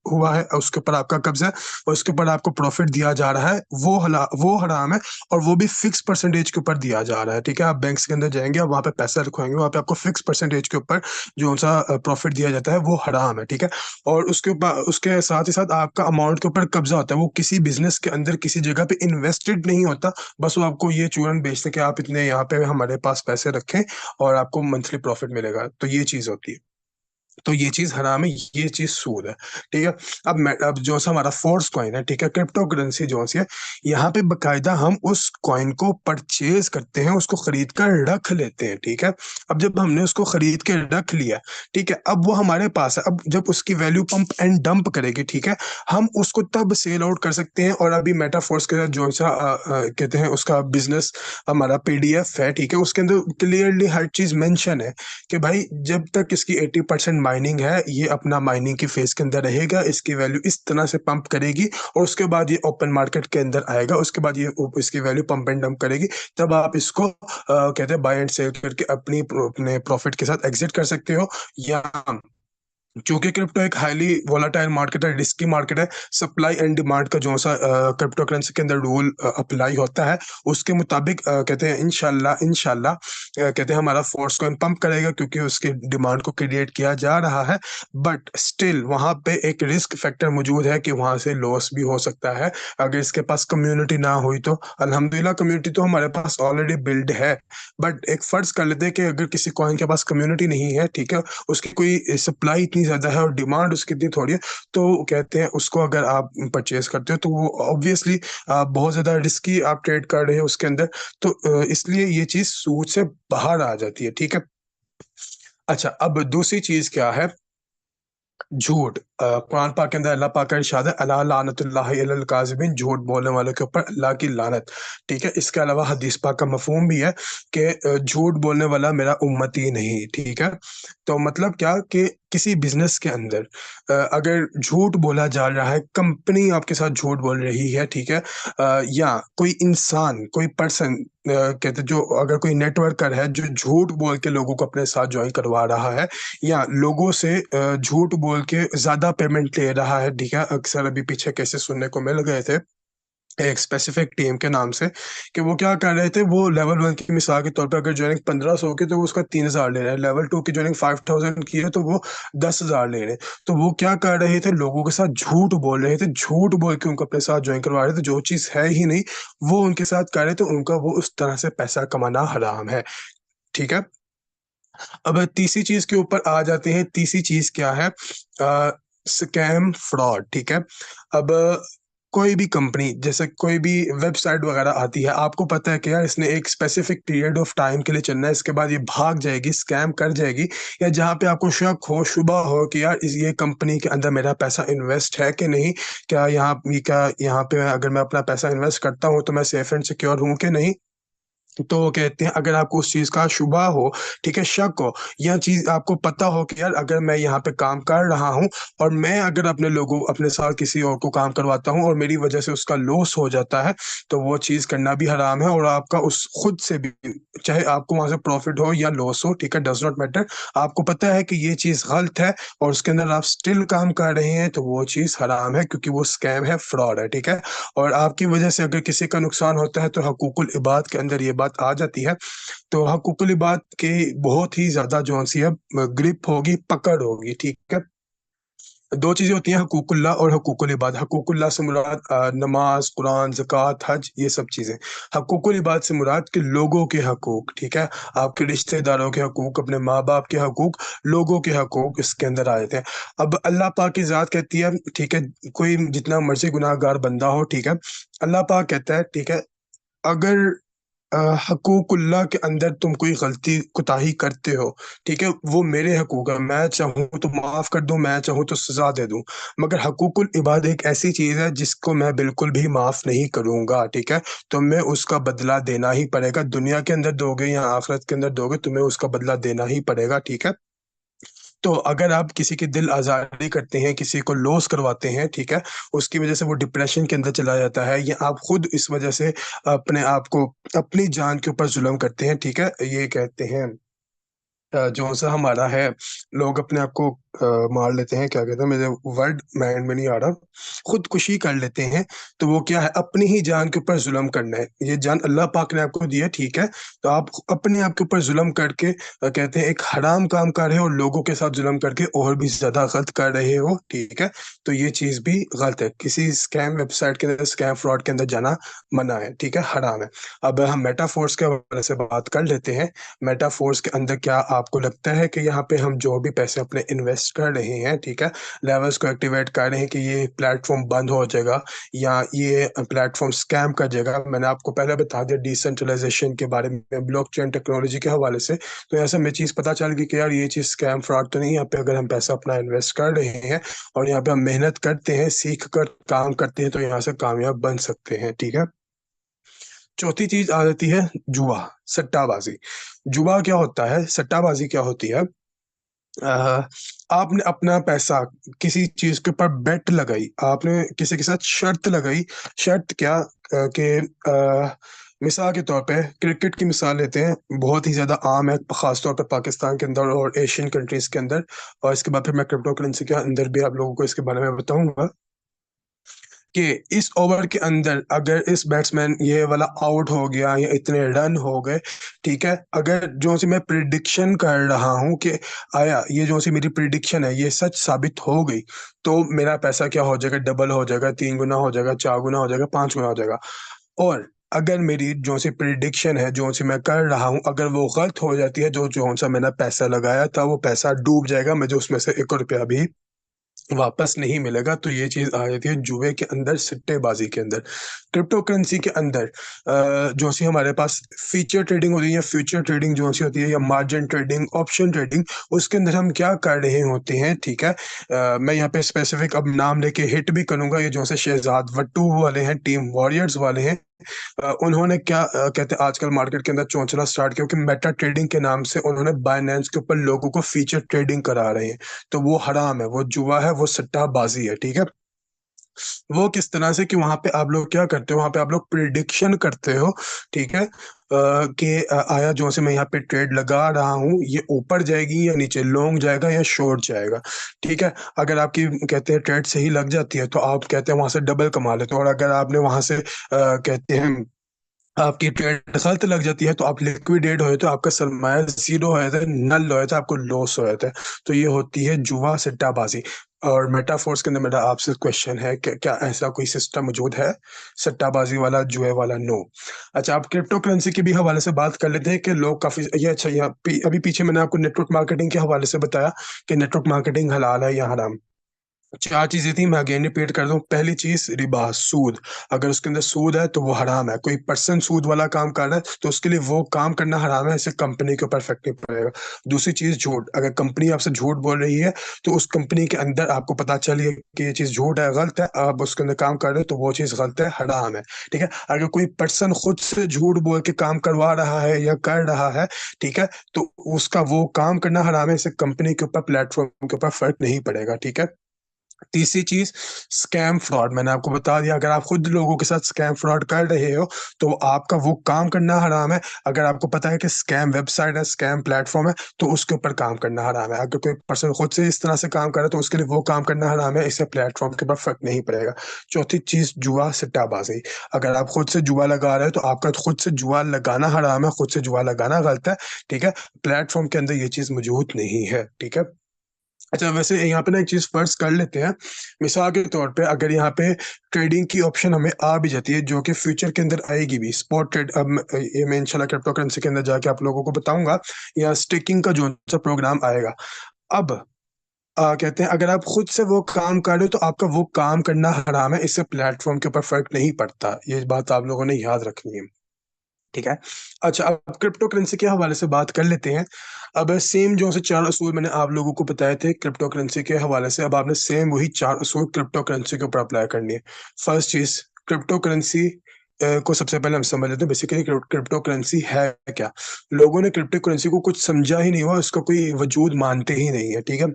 हुआ है, उसके ऊपर आपका कब्ज़ा है और उसके ऊपर आपको प्रॉफ़िट दिया जा रहा है, वो हराम है और वो भी फ़िक्स परसेंटेज के ऊपर दिया जा रहा है, ठीक है? आप बैंक्स के अंदर जाएँगे, आप वहाँ पे पैसा रखवाएँगे, वहाँ पे आपको फ़िक्स परसेंटेज के ऊपर जो-सा प्रॉफ़िट दिया जाता है, वो हराम है, ठीक है? और उसके साथ ही साथ आपका अमाउंट के ऊपर कब्ज़ा होता है, वो किसी बिज़नेस के अंदर किसी जगह पे इन्वेस्टेड नहीं होता, बस वो आपको ये चूरन बेचते हैं कि आप इतने यहाँ पे हमारे पास पैसे रखें और आपको मंथली प्रॉफ़िट मिलेगा, तो ये चीज़ होती है। तो ये चीज़ हराम है, ये चीज़ सूद है, ठीक है? अब जो-सा हमारा फ़ोर्स कॉइन है, ठीक है? क्रिप्टो करेंसी जो-सी है, यहाँ पे बाकायदा हम उस कॉइन को परचेज़ करते हैं, उसको खरीद कर रख लेते हैं, ठीक है? अब जब हमने उसको खरीद के रख लिया, ठीक है? अब वो हमारे पास है, अब जब उसकी वैल्यू पंप एंड डंप करेगी, ठीक है? हम उसको तब सेल आउट कर सकते हैं और अभी मेटाफ़ोर्स के साथ जो-सा कहते हैं उसका बिज़नेस हमारा पीडीएफ है, ठीक है? उसके अंदर क्लियरली हर चीज़ मेंशन है कि भाई जब तक इसकी 80% माइनिंग है, ये अपना माइनिंग की फ़ेज़ के अंदर रहेगा, इसकी वैल्यू इस तरह से पंप करेगी और उसके बाद ये ओपन मार्केट के अंदर आएगा, उसके बाद ये इसकी वैल्यू पंप एंड डंप करेगी, तब आप इसको कहते हैं बाय एंड सेल करके अपने प्रॉफ़िट के साथ एग्ज़िट कर सकते हो या चूँकि क्रिप्टो एक हाइली वोलेटाइल मार्केट है, रिस्की मार्केट है, सप्लाई एंड डिमांड का जो-सा क्रिप्टो करेंसी के अंदर रूल अप्लाई होता है, उसके मुताबिक कहते हैं इंशाल्लाह कहते हैं हमारा फ़ोर्स कॉइन पंप करेगा क्योंकि उसकी डिमांड को क्रिएट किया जा रहा है। बट स्टिल वहाँ पे एक रिस्क फैक्टर मौजूद है कि वहाँ से लॉस भी हो सकता है, अगर इसके पास कम्युनिटी ना हुई तो। अल्हम्दुलिल्लाह कम्युनिटी तो हमारे पास ऑलरेडी बिल्ड है, बट एक फ़र्ज़ कर लेते हैं कि अगर किसी कॉइन के पास कम्युनिटी नहीं है, ठीक है? उसकी कोई सप्लाई इतनी ज़्यादा है और डिमांड उसकी इतनी थोड़ी है, तो कहते हैं उसको अगर आप परचेज़ करते हो तो वो ऑब्वियसली बहुत ज़्यादा रिस्की आप ट्रेड कर रहे हो उसके अंदर, तो इसलिए ये चीज़ सूझ से बाहर आ जाती है, ठीक है? अच्छा, अब दूसरी चीज़ क्या है? झूठ। कुरान पाक के अंदर अल्लाह पाक का इरशाद है, अला लानतुल्लाहि अलल काज़िबिन, झूठ बोलने वालों के ऊपर अल्लाह की लानत। ठीक है, इसके अलावा हदीस पाक का मफहूम भी है कि झूठ बोलने वाला मेरा उम्मती नहीं। ठीक है, तो मतलब क्या कि किसी बिजनेस के अंदर अगर झूठ बोला जा रहा है, कंपनी आपके साथ झूठ बोल रही है, ठीक है, या कोई इंसान, कोई पर्सन, कहते जो अगर कोई नेटवर्कर है जो झूठ बोल के लोगों को अपने साथ ज्वाइन करवा रहा है, या लोगों से झूठ बोल के ज़्यादा पेमेंट ले रहा है, ठीक है? अक्सर अभी पीछे केसेस सुनने को मिल गए थे, एक स्पेसिफिक टीम के नाम से, कि वो क्या कर रहे थे, वो लेवल 1 की मिसाल के तौर पे अगर जॉइनिंग 1500 की तो वो उसका 3000 ले रहे हैं, लेवल 2 की जॉइनिंग 5000 की है तो वो 10,000 ले रहे हैं। तो वो क्या कर रहे थे, लोगों के साथ झूठ बोल रहे थे, झूठ बोल के उनको अपने साथ जॉइन करवा रहे थे, जो चीज़ है ही नहीं, वो उनके साथ कर रहे थे, उनका वो उस तरह से पैसा कमाना हराम है, ठीक है? अब तीसरी चीज़ के ऊपर आ जाते हैं, तीसरी चीज़ क्या है? स्कैम फ्रॉड, ठीक है? अब कोई भी कंपनी, जैसे कोई भी वेबसाइट वगैरह आती है, आपको पता है कि यार इसने एक स्पेसिफिक पीरियड ऑफ टाइम के लिए चलना है, इसके बाद ये भाग जाएगी, स्कैम कर जाएगी, या जहाँ पे आपको शक हो, शुबा हो कि यार इस ये कंपनी के अंदर मेरा पैसा इन्वेस्ट है कि नहीं? क्या यहाँ पे अगर मैं अपना पैसा इन्वेस्ट करता हूँ, तो मैं सेफ एंड सिक्योर हूँ कि नहीं? तो वो कहते हैं अगर आपको उस चीज़ का शुबा हो, ठीक है, शक हो, या चीज़ आपको पता हो कि यार अगर मैं यहाँ पे काम कर रहा हूँ और मैं अगर अपने साथ किसी और को काम करवाता हूँ और मेरी वज़ह से उसका लॉस हो जाता है, तो वो चीज़ करना भी हराम है, और आपका उस खुद से भी, चाहे आपको वहाँ से प्रॉफ़िट हो या लॉस हो, ठीक है, डज़ नॉट मैटर। आपको पता है कि ये चीज़ गलत है और उसके अंदर आप स्टिल काम कर रहे हैं, तो वो चीज़ हराम है, क्योंकि वो स्कैम है, फ्रॉड है, ठीक है? और आपकी वजह से अगर किसी का नुकसान होता है, तो हकूकुल इबाद के अंदर ये बात आ जाती है। तो हकूकुल इबाद की बहुत ही ज़्यादा जो-सी है ग्रिप होगी, पकड़ होगी, ठीक है? 2 चीज़ें होती हैं, हकूकुल्लाह और हकूकुल इबाद। हकूकुल्लाह से मुराद नमाज़, कुरान, ज़कात, हज, ये सब चीज़ें। हकूकुल इबाद से मुराद कि लोगों के हकूक, ठीक है? आपके रिश्तेदारों के हकूक, अपने माँ-बाप के हकूक, लोगों के हकूक इसके अंदर आ जाते हैं। अब अल्लाह पाक की ज़ात कहती है, ठीक है, कोई जितना मर्ज़ी गुनाहगार बंदा हो, ठीक है? अल्लाह पाक कहता है, ठीक है, अगर अ, हकूकुल्लाह के अंदर तुम कोई गलती कोताही करते हो, ठीक है? वो मेरे हकूक है, मैं चाहूँ तो माफ़ कर दूँ, मैं चाहूँ तो सज़ा दे दूँ। मगर हकूकुल इबाद एक ऐसी चीज़ है जिसको मैं बिल्कुल भी माफ़ नहीं करूँगा, ठीक है? तुम्हें उसका बदला देना ही पड़ेगा, दुनिया के अंदर दोगे या आखिरत के अंदर दोगे, तुम्हें उसका बदला देना ही पड़ेगा, ठीक है? तो अगर आप किसी की दिल आज़ारी करते हैं, किसी को लॉस करवाते हैं, ठीक है? उसकी वज़ह से वो डिप्रेशन के अंदर चला जाता है, या आप खुद इस वज़ह से अपने आप को, अपनी जान के ऊपर ज़ुल्म करते हैं, ठीक है? ये कहते हैं जो-सा हमारा है, लोग अपने आप को मार लेते हैं, क्या कहते हैं, मेरे वर्ड माइंड में नहीं आ रहा, खुदकुशी कर लेते हैं, तो वो क्या है, अपनी ही जान के ऊपर ज़ुल्म करना है। ये जान अल्लाह पाक ने आपको दी है, ठीक है? तो आप अपने आप के ऊपर ज़ुल्म करके कहते हैं एक हराम काम कर रहे हो और लोगों के साथ ज़ुल्म करके और भी ज़्यादा गलत कर रहे हो, ठीक है? तो ये चीज़ भी गलत है। किसी स्कैम वेबसाइट के अंदर, स्कैम फ्रॉड के अंदर जाना मना है, ठीक है? हराम है। अब हम मेटाफ़ोर्स के हवाले से बात कर लेते हैं। मेटाफ़ोर्स के अंदर क्या आपको लगता है कि यहाँ पे हम जो भी पैसे अपने इन्वेस्ट कर रहे हैं, ठीक है? लेवल्स को एक्टिवेट कर रहे हैं कि ये प्लेटफ़ॉर्म बंद हो जाएगा या ये प्लेटफ़ॉर्म स्कैम कर जाएगा। मैंने आपको पहले बता दिया डिसेंट्रलाइज़ेशन के बारे में, ब्लॉकचेन टेक्नोलॉजी के हवाले से। तो यहाँ से हमें चीज़ पता चल गई कि यार ये चीज़ स्कैम फ्रॉड तो नहीं है। यहाँ पे अगर हम पैसा अपना इन्वेस्ट कर रहे हैं और यहाँ पे हम मेहनत करते हैं, सीख कर काम करते हैं, तो यहाँ से कामयाब बन सकते हैं, ठीक है? चौथी चीज़ आ जाती है जुआ, सट्टाबाज़ी। जुआ क्या होता है, सट्टाबाज़ी क्या होती है? आपने अपना पैसा किसी चीज़ के ऊपर बेट लगाई, आपने किसी के साथ शर्त लगाई, शर्त क्या, कि मिसाल के तौर पे क्रिकेट की मिसाल लेते हैं, बहुत ही ज़्यादा आम है, ख़ास तौर पे पाकिस्तान के अंदर और एशियन कंट्रीज़ के अंदर, और इसके बाद फिर मैं क्रिप्टो करेंसी के अंदर भी आप लोगों को इसके बारे में बताऊँगा। कि इस ओवर के अंदर अगर इस बैट्समैन ये वाला आउट हो गया या इतने रन हो गए, ठीक है? अगर जो-सी मैं प्रिडिक्शन कर रहा हूँ कि आया ये जो-सी मेरी प्रिडिक्शन है ये सच साबित हो गई, तो मेरा पैसा क्या हो जाएगा, डबल हो जाएगा, 3 गुना हो जाएगा, 4 गुना हो जाएगा, 5 गुना हो जाएगा। और अगर मेरी जो-सी प्रिडिक्शन है, जो-सी मैं कर रहा हूँ, अगर वो गलत हो जाती है, जो जो-सा मैंने पैसा लगाया था वो पैसा डूब जाएगा, मुझे उसमें से 1 रुपया भी वापस नहीं मिलेगा। तो ये चीज़ आ जाती है जुए के अंदर, सट्टेबाज़ी के अंदर। क्रिप्टो करेंसी के अंदर जो-सी हमारे पास फीचर ट्रेडिंग होती है या फ्यूचर ट्रेडिंग जो-सी होती है या मार्जिन ट्रेडिंग, ऑप्शन ट्रेडिंग, उसके अंदर हम क्या कर रहे होते हैं, ठीक है? मैं यहाँ पे स्पेसिफिक अब नाम लेके हिट भी करूँगा, ये जो-से शहज़ाद वट्टू वाले हैं, टीम वॉरियर्स वाले हैं। उन्होंने क्या कहते हैं आजकल मार्केट के अंदर चौंचना स्टार्ट किया क्योंकि मेटा ट्रेडिंग के नाम से उन्होंने बायनेंस के ऊपर लोगों को फीचर ट्रेडिंग करा रहे हैं। तो वो हराम है, वो जुआ है, वो सट्टाबाज़ी है, ठीक है? वो किस तरह से कि वहाँ पे आप लोग क्या करते हो, वहाँ पे आप लोग प्रिडिक्शन करते हो, ठीक है? कि आया जो से मैं यहाँ पे ट्रेड लगा रहा हूँ, ये ऊपर जाएगी या नीचे, लॉन्ग जाएगा या शॉर्ट जाएगा, ठीक है? अगर आपकी कहते हैं ट्रेड सही लग जाती है, तो आप कहते हैं वहाँ से डबल कमा लेते हो और अगर आपने वहाँ से कहते हैं आपकी ट्रेड गलत लग जाती है, तो आप लिक्विडेट हो जाते हो, आपका सरमाया ज़ीरो हो जाता है, नल हो जाता है, आपको लॉस हो जाता है। तो ये होती है जुआ, सट्टाबाज़ी। और मेटाफोर्स के अंदर मेरा आपसे क्वेश्चन है कि क्या ऐसा कोई सिस्टम मौजूद है, सट्टाबाज़ी वाला, जुए वाला? नो। अच्छा, आप क्रिप्टो करेंसी के भी हवाले से बात कर लेते हैं कि लोग काफ़ी ये अच्छा यहाँ अभी पीछे मैंने आपको नेटवर्क मार्केटिंग के हवाले से बताया कि नेटवर्क मार्केटिंग हलाल है या हराम। 4 चीज़ें थी, मैं अगेन रिपीट कर दूँ। पहली चीज़ रिबा, सूद। अगर उसके अंदर सूद है, तो वो हराम है। कोई पर्सन सूद वाला काम कर रहा है, तो उसके लिए वो काम करना हराम है, इससे कंपनी के ऊपर इफ़ेक्ट नहीं पड़ेगा। दूसरी चीज़ झूठ। अगर कंपनी आपसे झूठ बोल रही है, तो उस कंपनी के अंदर आपको पता चल गया कि ये चीज़ झूठ है, गलत है, आप उसके अंदर काम कर रहे हो, तो वो चीज़ गलत है, हराम है। ठीक है? अगर कोई पर्सन खुद से झूठ बोल के काम करवा रहा है या कर रहा है, ठीक है? तो उसका वो काम करना हराम है, इससे कंपनी के ऊपर, प्लेटफ़ॉर्म के ऊपर फ़र्क नहीं पड़ेगा। ठीक है? तीसरी चीज़ स्कैम फ्रॉड। मैंने आपको बता दिया, अगर आप खुद लोगों के साथ स्कैम फ्रॉड कर रहे हो, तो आपका वो काम करना हराम है। अगर आपको पता है कि स्कैम वेबसाइट है, स्कैम प्लेटफ़ॉर्म है, तो उसके ऊपर काम करना हराम है। अगर कोई पर्सन खुद से इस तरह से काम कर रहा है, तो उसके लिए वो काम करना हराम है, इससे प्लेटफ़ॉर्म के ऊपर फ़र्क नहीं पड़ेगा। चौथी चीज़ जुआ, सट्टाबाज़ी। अगर आप खुद से जुआ लगा रहे हो, तो आपका खुद से जुआ लगाना हराम है, खुद से जुआ लगाना गलत है, ठीक है? प्लेटफ़ॉर्म के अंदर ये चीज़ मौजूद नहीं है, ठीक है? अच्छा, वैसे यहाँ पे ना एक चीज़ फ़र्ज़ कर लेते हैं, मिसाल के तौर पे अगर यहाँ पे ट्रेडिंग की ऑप्शन हमें आ भी जाती है, जो कि फ्यूचर के अंदर आएगी भी, स्पॉट ट्रेड। अब ये मैं इंशाल्लाह क्रिप्टो करेंसी के अंदर जाके आप लोगों को बताऊँगा, या स्टेकिंग का जो-सा प्रोग्राम आएगा। अब कहते हैं अगर आप खुद से वो काम कर रहे हो, तो आपका वो काम करना हराम है, इससे प्लेटफ़ॉर्म के ऊपर फ़र्क नहीं पड़ता। ये बात आप लोगों ने याद रखनी है। ठीक है? अच्छा, अब क्रिप्टो करेंसी के हवाले से बात कर लेते हैं। अब सेम जो से 4 असूल मैंने आप लोगों को बताए थे क्रिप्टो करेंसी के हवाले से, अब आपने सेम वही 4 असूल क्रिप्टो करेंसी के ऊपर अप्लाई करनी है। फर्स्ट चीज़, क्रिप्टो करेंसी को सबसे पहले हम समझ लेते हैं बेसिकली क्रिप्टो करेंसी है क्या? लोगों ने क्रिप्टो करेंसी को कुछ समझा ही नहीं हुआ, उसका कोई वजूद मानते ही नहीं है, ठीक है?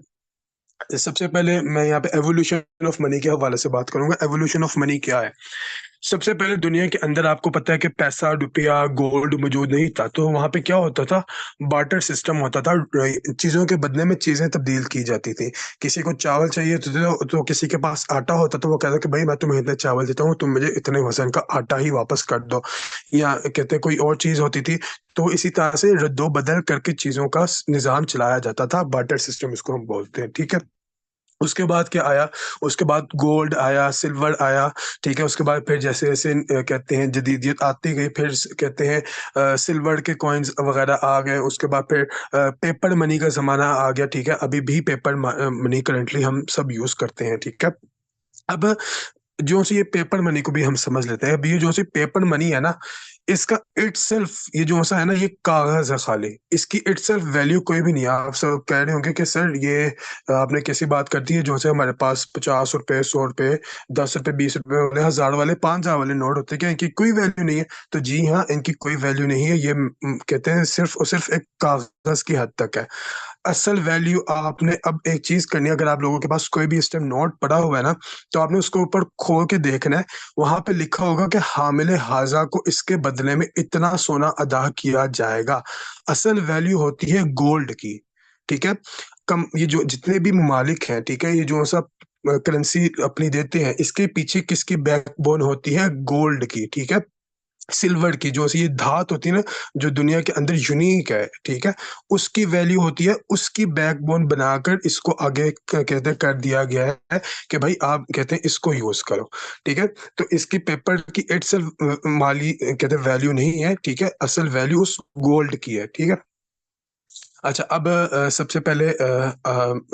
सबसे पहले मैं यहाँ पे एवोल्यूशन ऑफ मनी के हवाले से बात करूँगा। एवोल्यूशन ऑफ मनी क्या है? सबसे पहले दुनिया के अंदर आपको पता है कि पैसा, रुपया, गोल्ड मौजूद नहीं था, तो वहाँ पे क्या होता था? बार्टर सिस्टम होता था। चीज़ों के बदले में चीज़ें तब्दील की जाती थी। किसी को चावल चाहिए तो किसी के पास आटा होता तो वो कहता कि भाई मैं तुम्हें इतने चावल देता हूँ, तुम मुझे इतने वज़न का आटा ही वापस कर दो। या कहते हैं कोई और चीज़ होती थी, तो इसी तरह से रद्दो-बदल करके चीज़ों का निज़ाम चलाया जाता था। बार्टर सिस्टम इसको हम बोलते हैं, ठीक है? उसके बाद क्या आया? उसके बाद गोल्ड आया, सिल्वर आया, ठीक है? उसके बाद फिर जैसे-जैसे कहते हैं जदीदियत आती गई, फिर कहते हैं सिल्वर के कॉइन्स वगैरह आ गए। उसके बाद फिर पेपर मनी का ज़माना आ गया, ठीक है? अभी भी पेपर मनी करंटली हम सब यूज़ करते हैं, ठीक है? अब जो सी ये पेपर मनी को भी हम समझ लेते हैं। अब ये जो सी पेपर मनी है ना, इसका इटसेल्फ ये जो सा है ना, ये कागज़ है खाली। इसकी इटसेल्फ वैल्यू कोई भी नहीं है। आप सब कह रहे होंगे कि सर ये आपने कैसी बात कर दी है, जो से हमारे पास ₹50, ₹100, ₹10, ₹20 वाले, हज़ार वाले, 5,000 वाले नोट होते हैं, क्या इनकी कोई वैल्यू नहीं है? तो जी हाँ, इनकी कोई वैल्यू नहीं है। ये कहते हैं सिर्फ़ और सिर्फ़ एक कागज़ की हद तक है। असल वैल्यू आपने अब एक चीज़ करनी है, अगर आप लोगों के पास कोई भी इस टाइम नोट पड़ा हुआ है ना, तो आपने उसके ऊपर खोल के देखना है, वहाँ पे लिखा होगा कि हामिले हाज़ा को इसके बदले में इतना सोना अदा किया जाएगा। असल वैल्यू होती है गोल्ड की, ठीक है? ये जो जितने भी ममालिक हैं, ठीक है? ये जो सब करेंसी अपनी देते हैं, इसके पीछे किसकी बैकबोन होती है? गोल्ड की, ठीक है? सिल्वर की जो सी ये धात होती है ना, जो दुनिया के अंदर यूनिक है, ठीक है? उसकी वैल्यू होती है, उसकी बैकबोन बनाकर इसको आगे कहते हैं कर दिया गया है कि भाई आप कहते हैं इसको यूज़ करो, ठीक है? तो इसकी पेपर की इटसेल्फ माली कहते हैं वैल्यू नहीं है, ठीक है? असल वैल्यू उस गोल्ड की है, ठीक है? अच्छा, अब सबसे पहले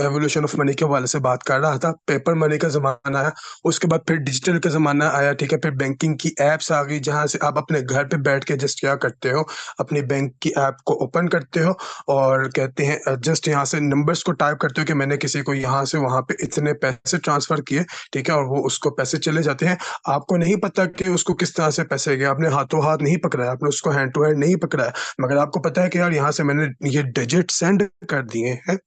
एवोल्यूशन ऑफ मनी के हवाले से बात कर रहा था। पेपर मनी का ज़माना आया, उसके बाद फिर डिजिटल का ज़माना आया, ठीक है? फिर बैंकिंग की ऐप्स आ गई, जहाँ से आप अपने घर पे बैठ के जस्ट क्या करते हो, अपनी बैंक की ऐप को ओपन करते हो और कहते हैं जस्ट यहाँ से नंबर्स को टाइप करते हो कि मैंने किसी को यहाँ से वहाँ पे इतने पैसे ट्रांसफ़र किए, ठीक है? और वो उसको पैसे चले जाते हैं। आपको नहीं पता कि उसको किस तरह से पैसे गए, आपने हाथों-हाथ नहीं पकड़ाया, आपने उसको हैंड टू हैंड नहीं पकड़ाया, मगर आपको पता है कि यार यहाँ से मैंने ये डिजिट सेंड कर दिए हैं,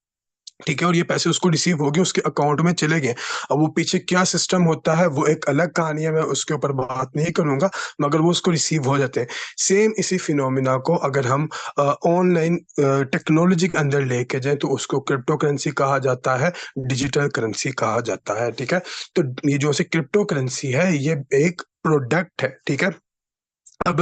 ठीक है? और ये पैसे उसको रिसीव हो गए, उसके अकाउंट में चले गए। अब वो पीछे क्या सिस्टम होता है, वो एक अलग कहानी है, मैं उसके ऊपर बात नहीं करूँगा, मगर वो उसको रिसीव हो जाते हैं। सेम इसी फिनोमिना को अगर हम ऑनलाइन टेक्नोलॉजी के अंदर लेके जाएँ, तो उसको क्रिप्टो करेंसी कहा जाता है, डिजिटल करेंसी कहा जाता है, ठीक है? तो ये जो सी क्रिप्टो करेंसी है, ये एक प्रोडक्ट है, ठीक है? अब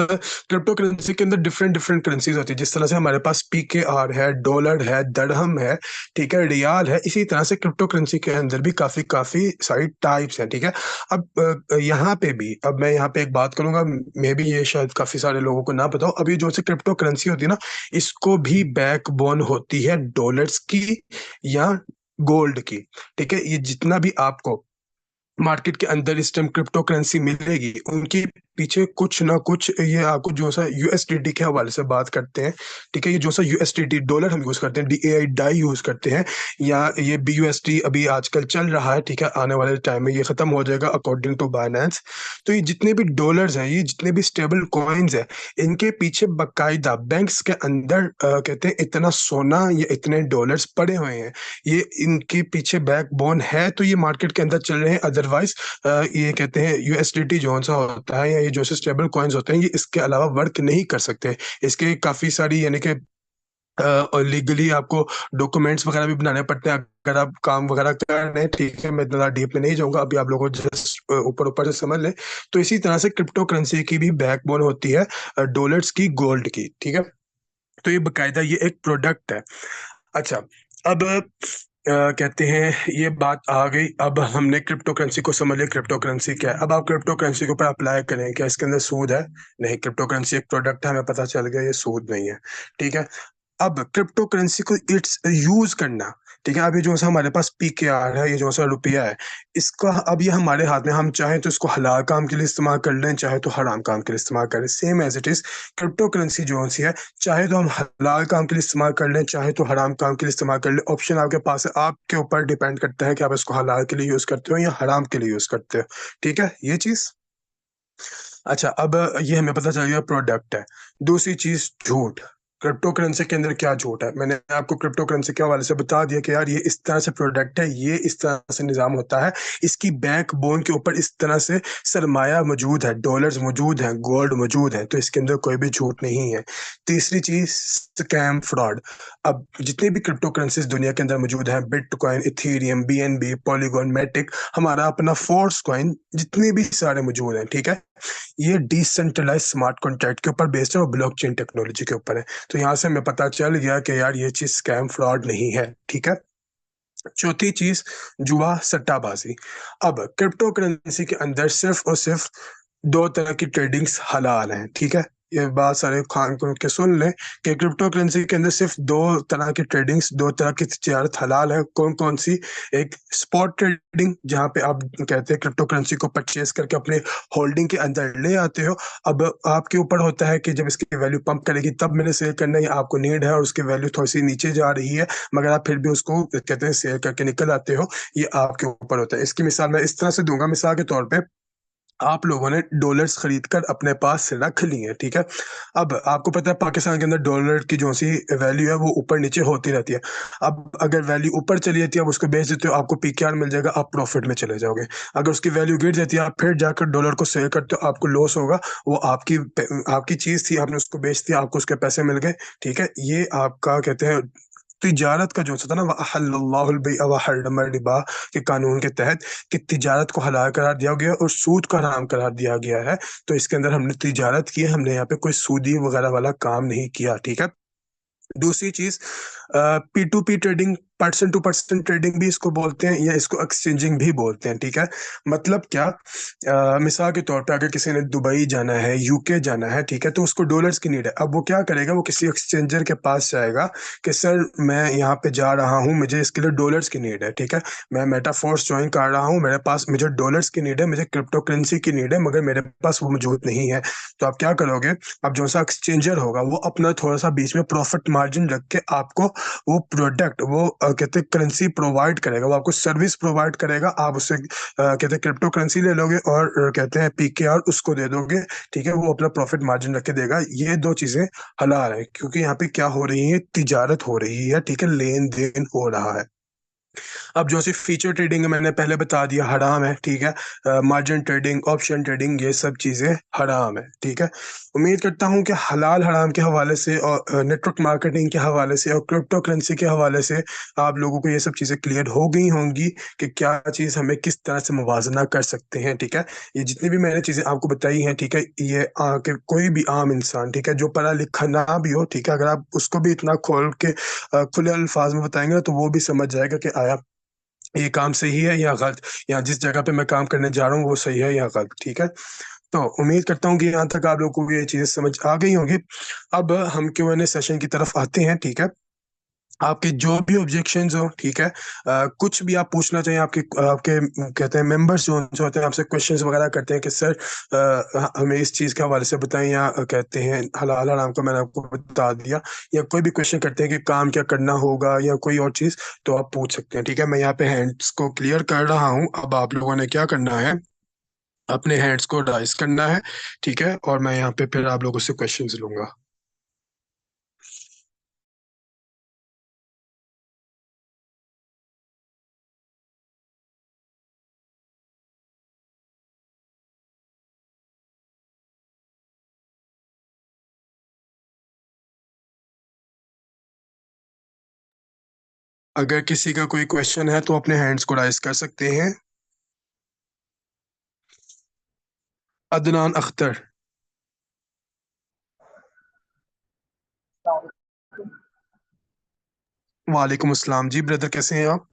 क्रिप्टो करेंसी के अंदर डिफरेंट डिफरेंट करेंसीज होती है। जिस तरह से हमारे पास पीकेआर है, डॉलर है, दरहम है, ठीक है, रियाल है, इसी तरह से क्रिप्टो करेंसी के अंदर भी काफी काफी सारी टाइप्स हैं, ठीक है। अब यहाँ पे भी अब मैं यहाँ पे एक बात करूंगा, मे बी ये शायद काफी सारे लोगों को ना पता हो। अभी जो से क्रिप्टो करेंसी होती है ना, इसको भी बैकबोन होती है डॉलर्स की या गोल्ड की, ठीक है। ये जितना भी आपको मार्केट के अंदर इस टाइम क्रिप्टो करेंसी मिलेगी, उनके पीछे कुछ ना कुछ ये आपको जो सा यूएसडीटी के हवाले से बात करते हैं, ठीक है? ये जो सा यूएसडीटी डॉलर हम यूज़ करते हैं, डीएआई डाई यूज़ करते हैं, या ये बीयूएसडी अभी आजकल चल रहा है, ठीक है? आने वाले टाइम में ये खत्म हो जाएगा अकॉर्डिंग टू बाइनेंस। तो ये जितने भी डॉलर्स हैं, ये जितने भी स्टेबल कॉइन्स हैं, इनके पीछे बाकायदा बैंक्स के अंदर कहते हैं इतना सोना या इतने डॉलर्स पड़े हुए हैं। ये इनके पीछे बैकबोन है, तो ये मार्केट के अंदर चल रहे हैं। अदरवाइज ये कहते हैं यूएसडीटी जो सा होता है, या ये जो से स्टेबल कॉइन्स होते हैं, ये इसके अलावा वर्क नहीं कर सकते। इसके काफ़ी सारी यानी कि और लीगली आपको डॉक्यूमेंट्स वगैरह भी बनाने पड़ते हैं अगर आप काम वगैरह कर रहे हैं, ठीक है? मैं इतना डीप में नहीं जाऊँगा, अभी आप लोगों को जस्ट ऊपर-ऊपर से समझ लें। तो इसी तरह से क्रिप्टो करेंसी की भी बैकबोन होती है डॉलर्स की, गोल्ड की, ठीक है? तो ये बाकायदा ये एक प्रोडक्ट है। अच्छा, अब कहते हैं ये बात आ गई, अब हमने क्रिप्टो करेंसी को समझ लिया, क्रिप्टो करेंसी क्या है। अब आप क्रिप्टो करेंसी के ऊपर अप्लाई करें, क्या इसके अंदर सूद है? नहीं, क्रिप्टो करेंसी एक प्रोडक्ट है, हमें पता चल गया ये सूद नहीं है, ठीक है? अब क्रिप्टो करेंसी को इट्स यूज़ करना, ठीक है? अब ये जो-सा हमारे पास पीकेआर है, ये जो-सा रुपया है, इसका अब ये हमारे हाथ में, हम चाहें तो इसको हलाल काम के लिए इस्तेमाल कर लें, चाहे तो हराम काम के लिए इस्तेमाल करें। Same as it is crypto currency जो-सी है, चाहे तो हम हलाल काम के लिए इस्तेमाल कर लें, चाहे तो हराम काम के लिए इस्तेमाल कर लें। ऑप्शन आपके पास है, आपके ऊपर डिपेंड करता है कि आप इसको हलाल के लिए यूज़ करते हो या हराम के लिए यूज़ करते हो, ठीक है? ये चीज़। अच्छा, अब ये हमें पता चल गया प्रोडक्ट है। दूसरी चीज़ झूठ। क्रिप्टो करेंसी के अंदर क्या झूठ है? मैंने आपको क्रिप्टो करेंसी के हवाले से बता दिया कि यार ये इस तरह से प्रोडक्ट है, ये इस तरह से निज़ाम होता है। इसकी बैकबोन के ऊपर इस तरह से सरमाया मौजूद है, डॉलर्स मौजूद हैं, गोल्ड मौजूद है, तो इसके अंदर कोई भी झूठ नहीं है। तीसरी चीज़ स्कैम, फ्रॉड। अब जितनी भी क्रिप्टो करेंसीज़ दुनिया के अंदर मौजूद हैं, bitcoin, Ethereum, BNB, polygon, matic, हमारा अपना फोर्स कॉइन, जितने भी सारे मौजूद हैं, ठीक है? ये डिसेंट्रलाइज्ड स्मार्ट कॉन्ट्रैक्ट के ऊपर बेस्ड है और ब्लॉकचेन टेक्नोलॉजी के ऊपर है। तो यहाँ से हमें पता चल गया कि यार ये चीज़ स्कैम फ्रॉड नहीं है, ठीक है? चौथी चीज़ जुआ, सट्टाबाज़ी। अब क्रिप्टो करेंसी के अंदर सिर्फ़ और सिर्फ़ 2 तरह की ट्रेडिंग्स हलाल हैं, ठीक है? ये बात सारे खान खुल के सुन लें कि क्रिप्टो करेंसी के अंदर सिर्फ़ 2 तरह की ट्रेडिंग्स, 2 तरह की तिजारत हलाल है। कौन-कौन सी? एक स्पॉट ट्रेडिंग, जहाँ पे आप कहते हैं क्रिप्टो करेंसी को परचेज़ करके अपने होल्डिंग के अंदर ले आते हो। अब आपके ऊपर होता है कि जब इसकी वैल्यू पंप करेगी तब मैंने सेल करना है, या आपको नीड है और उसकी वैल्यू थोड़ी-सी नीचे जा रही है, मगर आप फिर भी उसको कहते हैं सेल करके निकल आते हो, ये आपके ऊपर होता है। इसकी मिसाल मैं इस तरह से दूँगा, मिसाल के तौर पे आप लोगों ने डॉलर्स खरीद कर अपने पास रख लिए हैं, ठीक है? अब आपको पता है पाकिस्तान के अंदर डॉलर की जो-सी वैल्यू है वो ऊपर-नीचे होती रहती है। अब अगर वैल्यू ऊपर चली जाती है, आप उसको बेच देते हो, आपको पीकेआर मिल जाएगा, आप प्रॉफ़िट में चले जाओगे। अगर उसकी वैल्यू गिर जाती है, आप फिर जाकर डॉलर को सेल करते हो, आपको लॉस होगा। वो आपकी चीज़ थी, आपने उसको बेच दिया, आपको उसके पैसे मिल गए, ठीक है? ये आपका कहते हैं तिजारत का जो-सा था ना, व अहल्लल्लाहुल बैअ व हर्रम रिबा के कानून के तहत, कि तिजारत को हलाल करार दिया गया और सूद को हराम करार दिया गया है। तो इसके अंदर हमने तिजारत की है, हमने यहाँ पे कोई सूदी वगैरह वाला काम नहीं किया, ठीक है? दूसरी चीज़ P to P trading person to person trading भी इसको बोलते हैं, या इसको एक्सचेंजिंग भी बोलते हैं, ठीक है। मतलब क्या, मिसाल के तौर पे अगर किसी ने दुबई जाना है, यूके जाना है, ठीक है, तो उसको डॉलर्स की नीड है। अब वो क्या करेगा, वो किसी एक्सचेंजर के पास जाएगा कि सर मैं यहाँ पे जा रहा हूँ, मुझे इसके लिए डॉलर्स की नीड है, ठीक है, मैं मेटाफोर्स ज्वाइन कर रहा हूँ, मेरे पास मुझे डॉलर्स की नीड है, मुझे क्रिप्टो करेंसी की नीड है, मगर मेरे पास वो मौजूद नहीं है। तो आप क्या करोगे, अब जो सा एक्सचेंजर होगा वो अपना थोड़ा सा बीच में प्रॉफिट मार्जिन रख के आपको वो प्रोडक्ट, वो कहते हैं करेंसी प्रोवाइड करेगा, वो आपको सर्विस प्रोवाइड करेगा। आप उससे कहते हैं क्रिप्टो करेंसी ले लोगे और कहते हैं पीकेआर उसको दे दोगे, ठीक है, वो अपना प्रॉफिट मार्जिन रख के देगा। ये दो चीजें हलाल है, क्योंकि यहाँ पे क्या हो रही है, तिजारत हो रही है, ठीक है, लेन देन हो रहा है। अब जो सी फीचर ट्रेडिंग है मैंने पहले बता दिया, हराम है, ठीक है। मार्जिन ट्रेडिंग, ऑप्शन ट्रेडिंग, ये सब चीजें हराम है, ठीक है। उम्मीद करता हूँ कि हलाल हराम के हवाले से और नेटवर्क मार्केटिंग के हवाले से और क्रिप्टो करेंसी के हवाले से आप लोगों को ये सब चीजें क्लियर हो गई होंगी कि क्या चीज हमें किस तरह से मुवाजना कर सकते हैं, ठीक है। ये जितनी भी मैंने चीजें आपको बताई हैं, ठीक है, ये कि कोई भी आम इंसान, ठीक है, जो पढ़ा लिखा ना भी हो, ठीक है, अगर आप उसको भी इतना खोल के खुले अल्फाज में बताएंगे तो वो भी समझ जाएगा कि आया ये काम सही है या गलत, या जिस जगह पे मैं काम करने जा रहा हूँ वो सही है या गलत, ठीक है। तो उम्मीद करता हूँ कि यहाँ तक आप लोगों को ये चीजें समझ आ गई होंगी। अब हम Q&A सेशन की तरफ आते हैं, ठीक है। आपके जो भी ऑब्जेक्शंस हो, ठीक है, कुछ भी आप पूछना चाहिए, आपके आपके कहते हैं मेंबर्स जो होते हैं आपसे क्वेश्चंस वगैरह करते हैं कि सर हमें इस चीज़ के हवाले से बताएं, या कहते हैं हलाल हराम का मैंने आपको बता दिया, या कोई भी क्वेश्चन करते हैं कि काम क्या करना होगा या कोई और चीज़, तो आप पूछ सकते हैं, ठीक है। मैं यहाँ पे हैंड्स को क्लियर कर रहा हूँ। अब आप लोगों ने क्या करना है, अपने हैंड्स को राइज करना है, ठीक है, और मैं यहाँ पे फिर आप लोगों से क्वेश्चंस लूंगा। अगर किसी का कोई क्वेश्चन है तो अपने हैंड्स को राइज कर सकते हैं। अदनान अख्तर। वालेकुम अस्सलाम जी ब्रदर, कैसे हैं आप?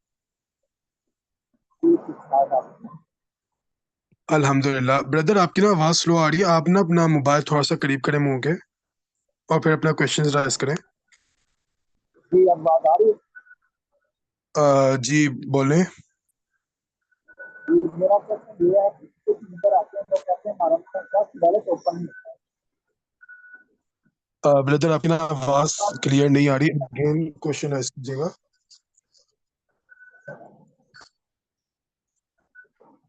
अल्हम्दुलिल्लाह ब्रदर, आपकी ना आवाज़ स्लो आ रही है, आप ना अपना मोबाइल थोड़ा सा करीब करें मुंह के, और फिर अपना क्वेश्चन राइज करें। जी अब बात आ रही है। जी बोलें। जी, मेरा क्वेश्चन ये है कि कुछ यूजर आते हैं तो कहते हैं हमारा फर्स्ट वॉलेट ओपन नहीं होता ब्रदर आपकी ना आवाज़ क्लियर नहीं आ रही, अगेन क्वेश्चन राइज कीजिएगा। है।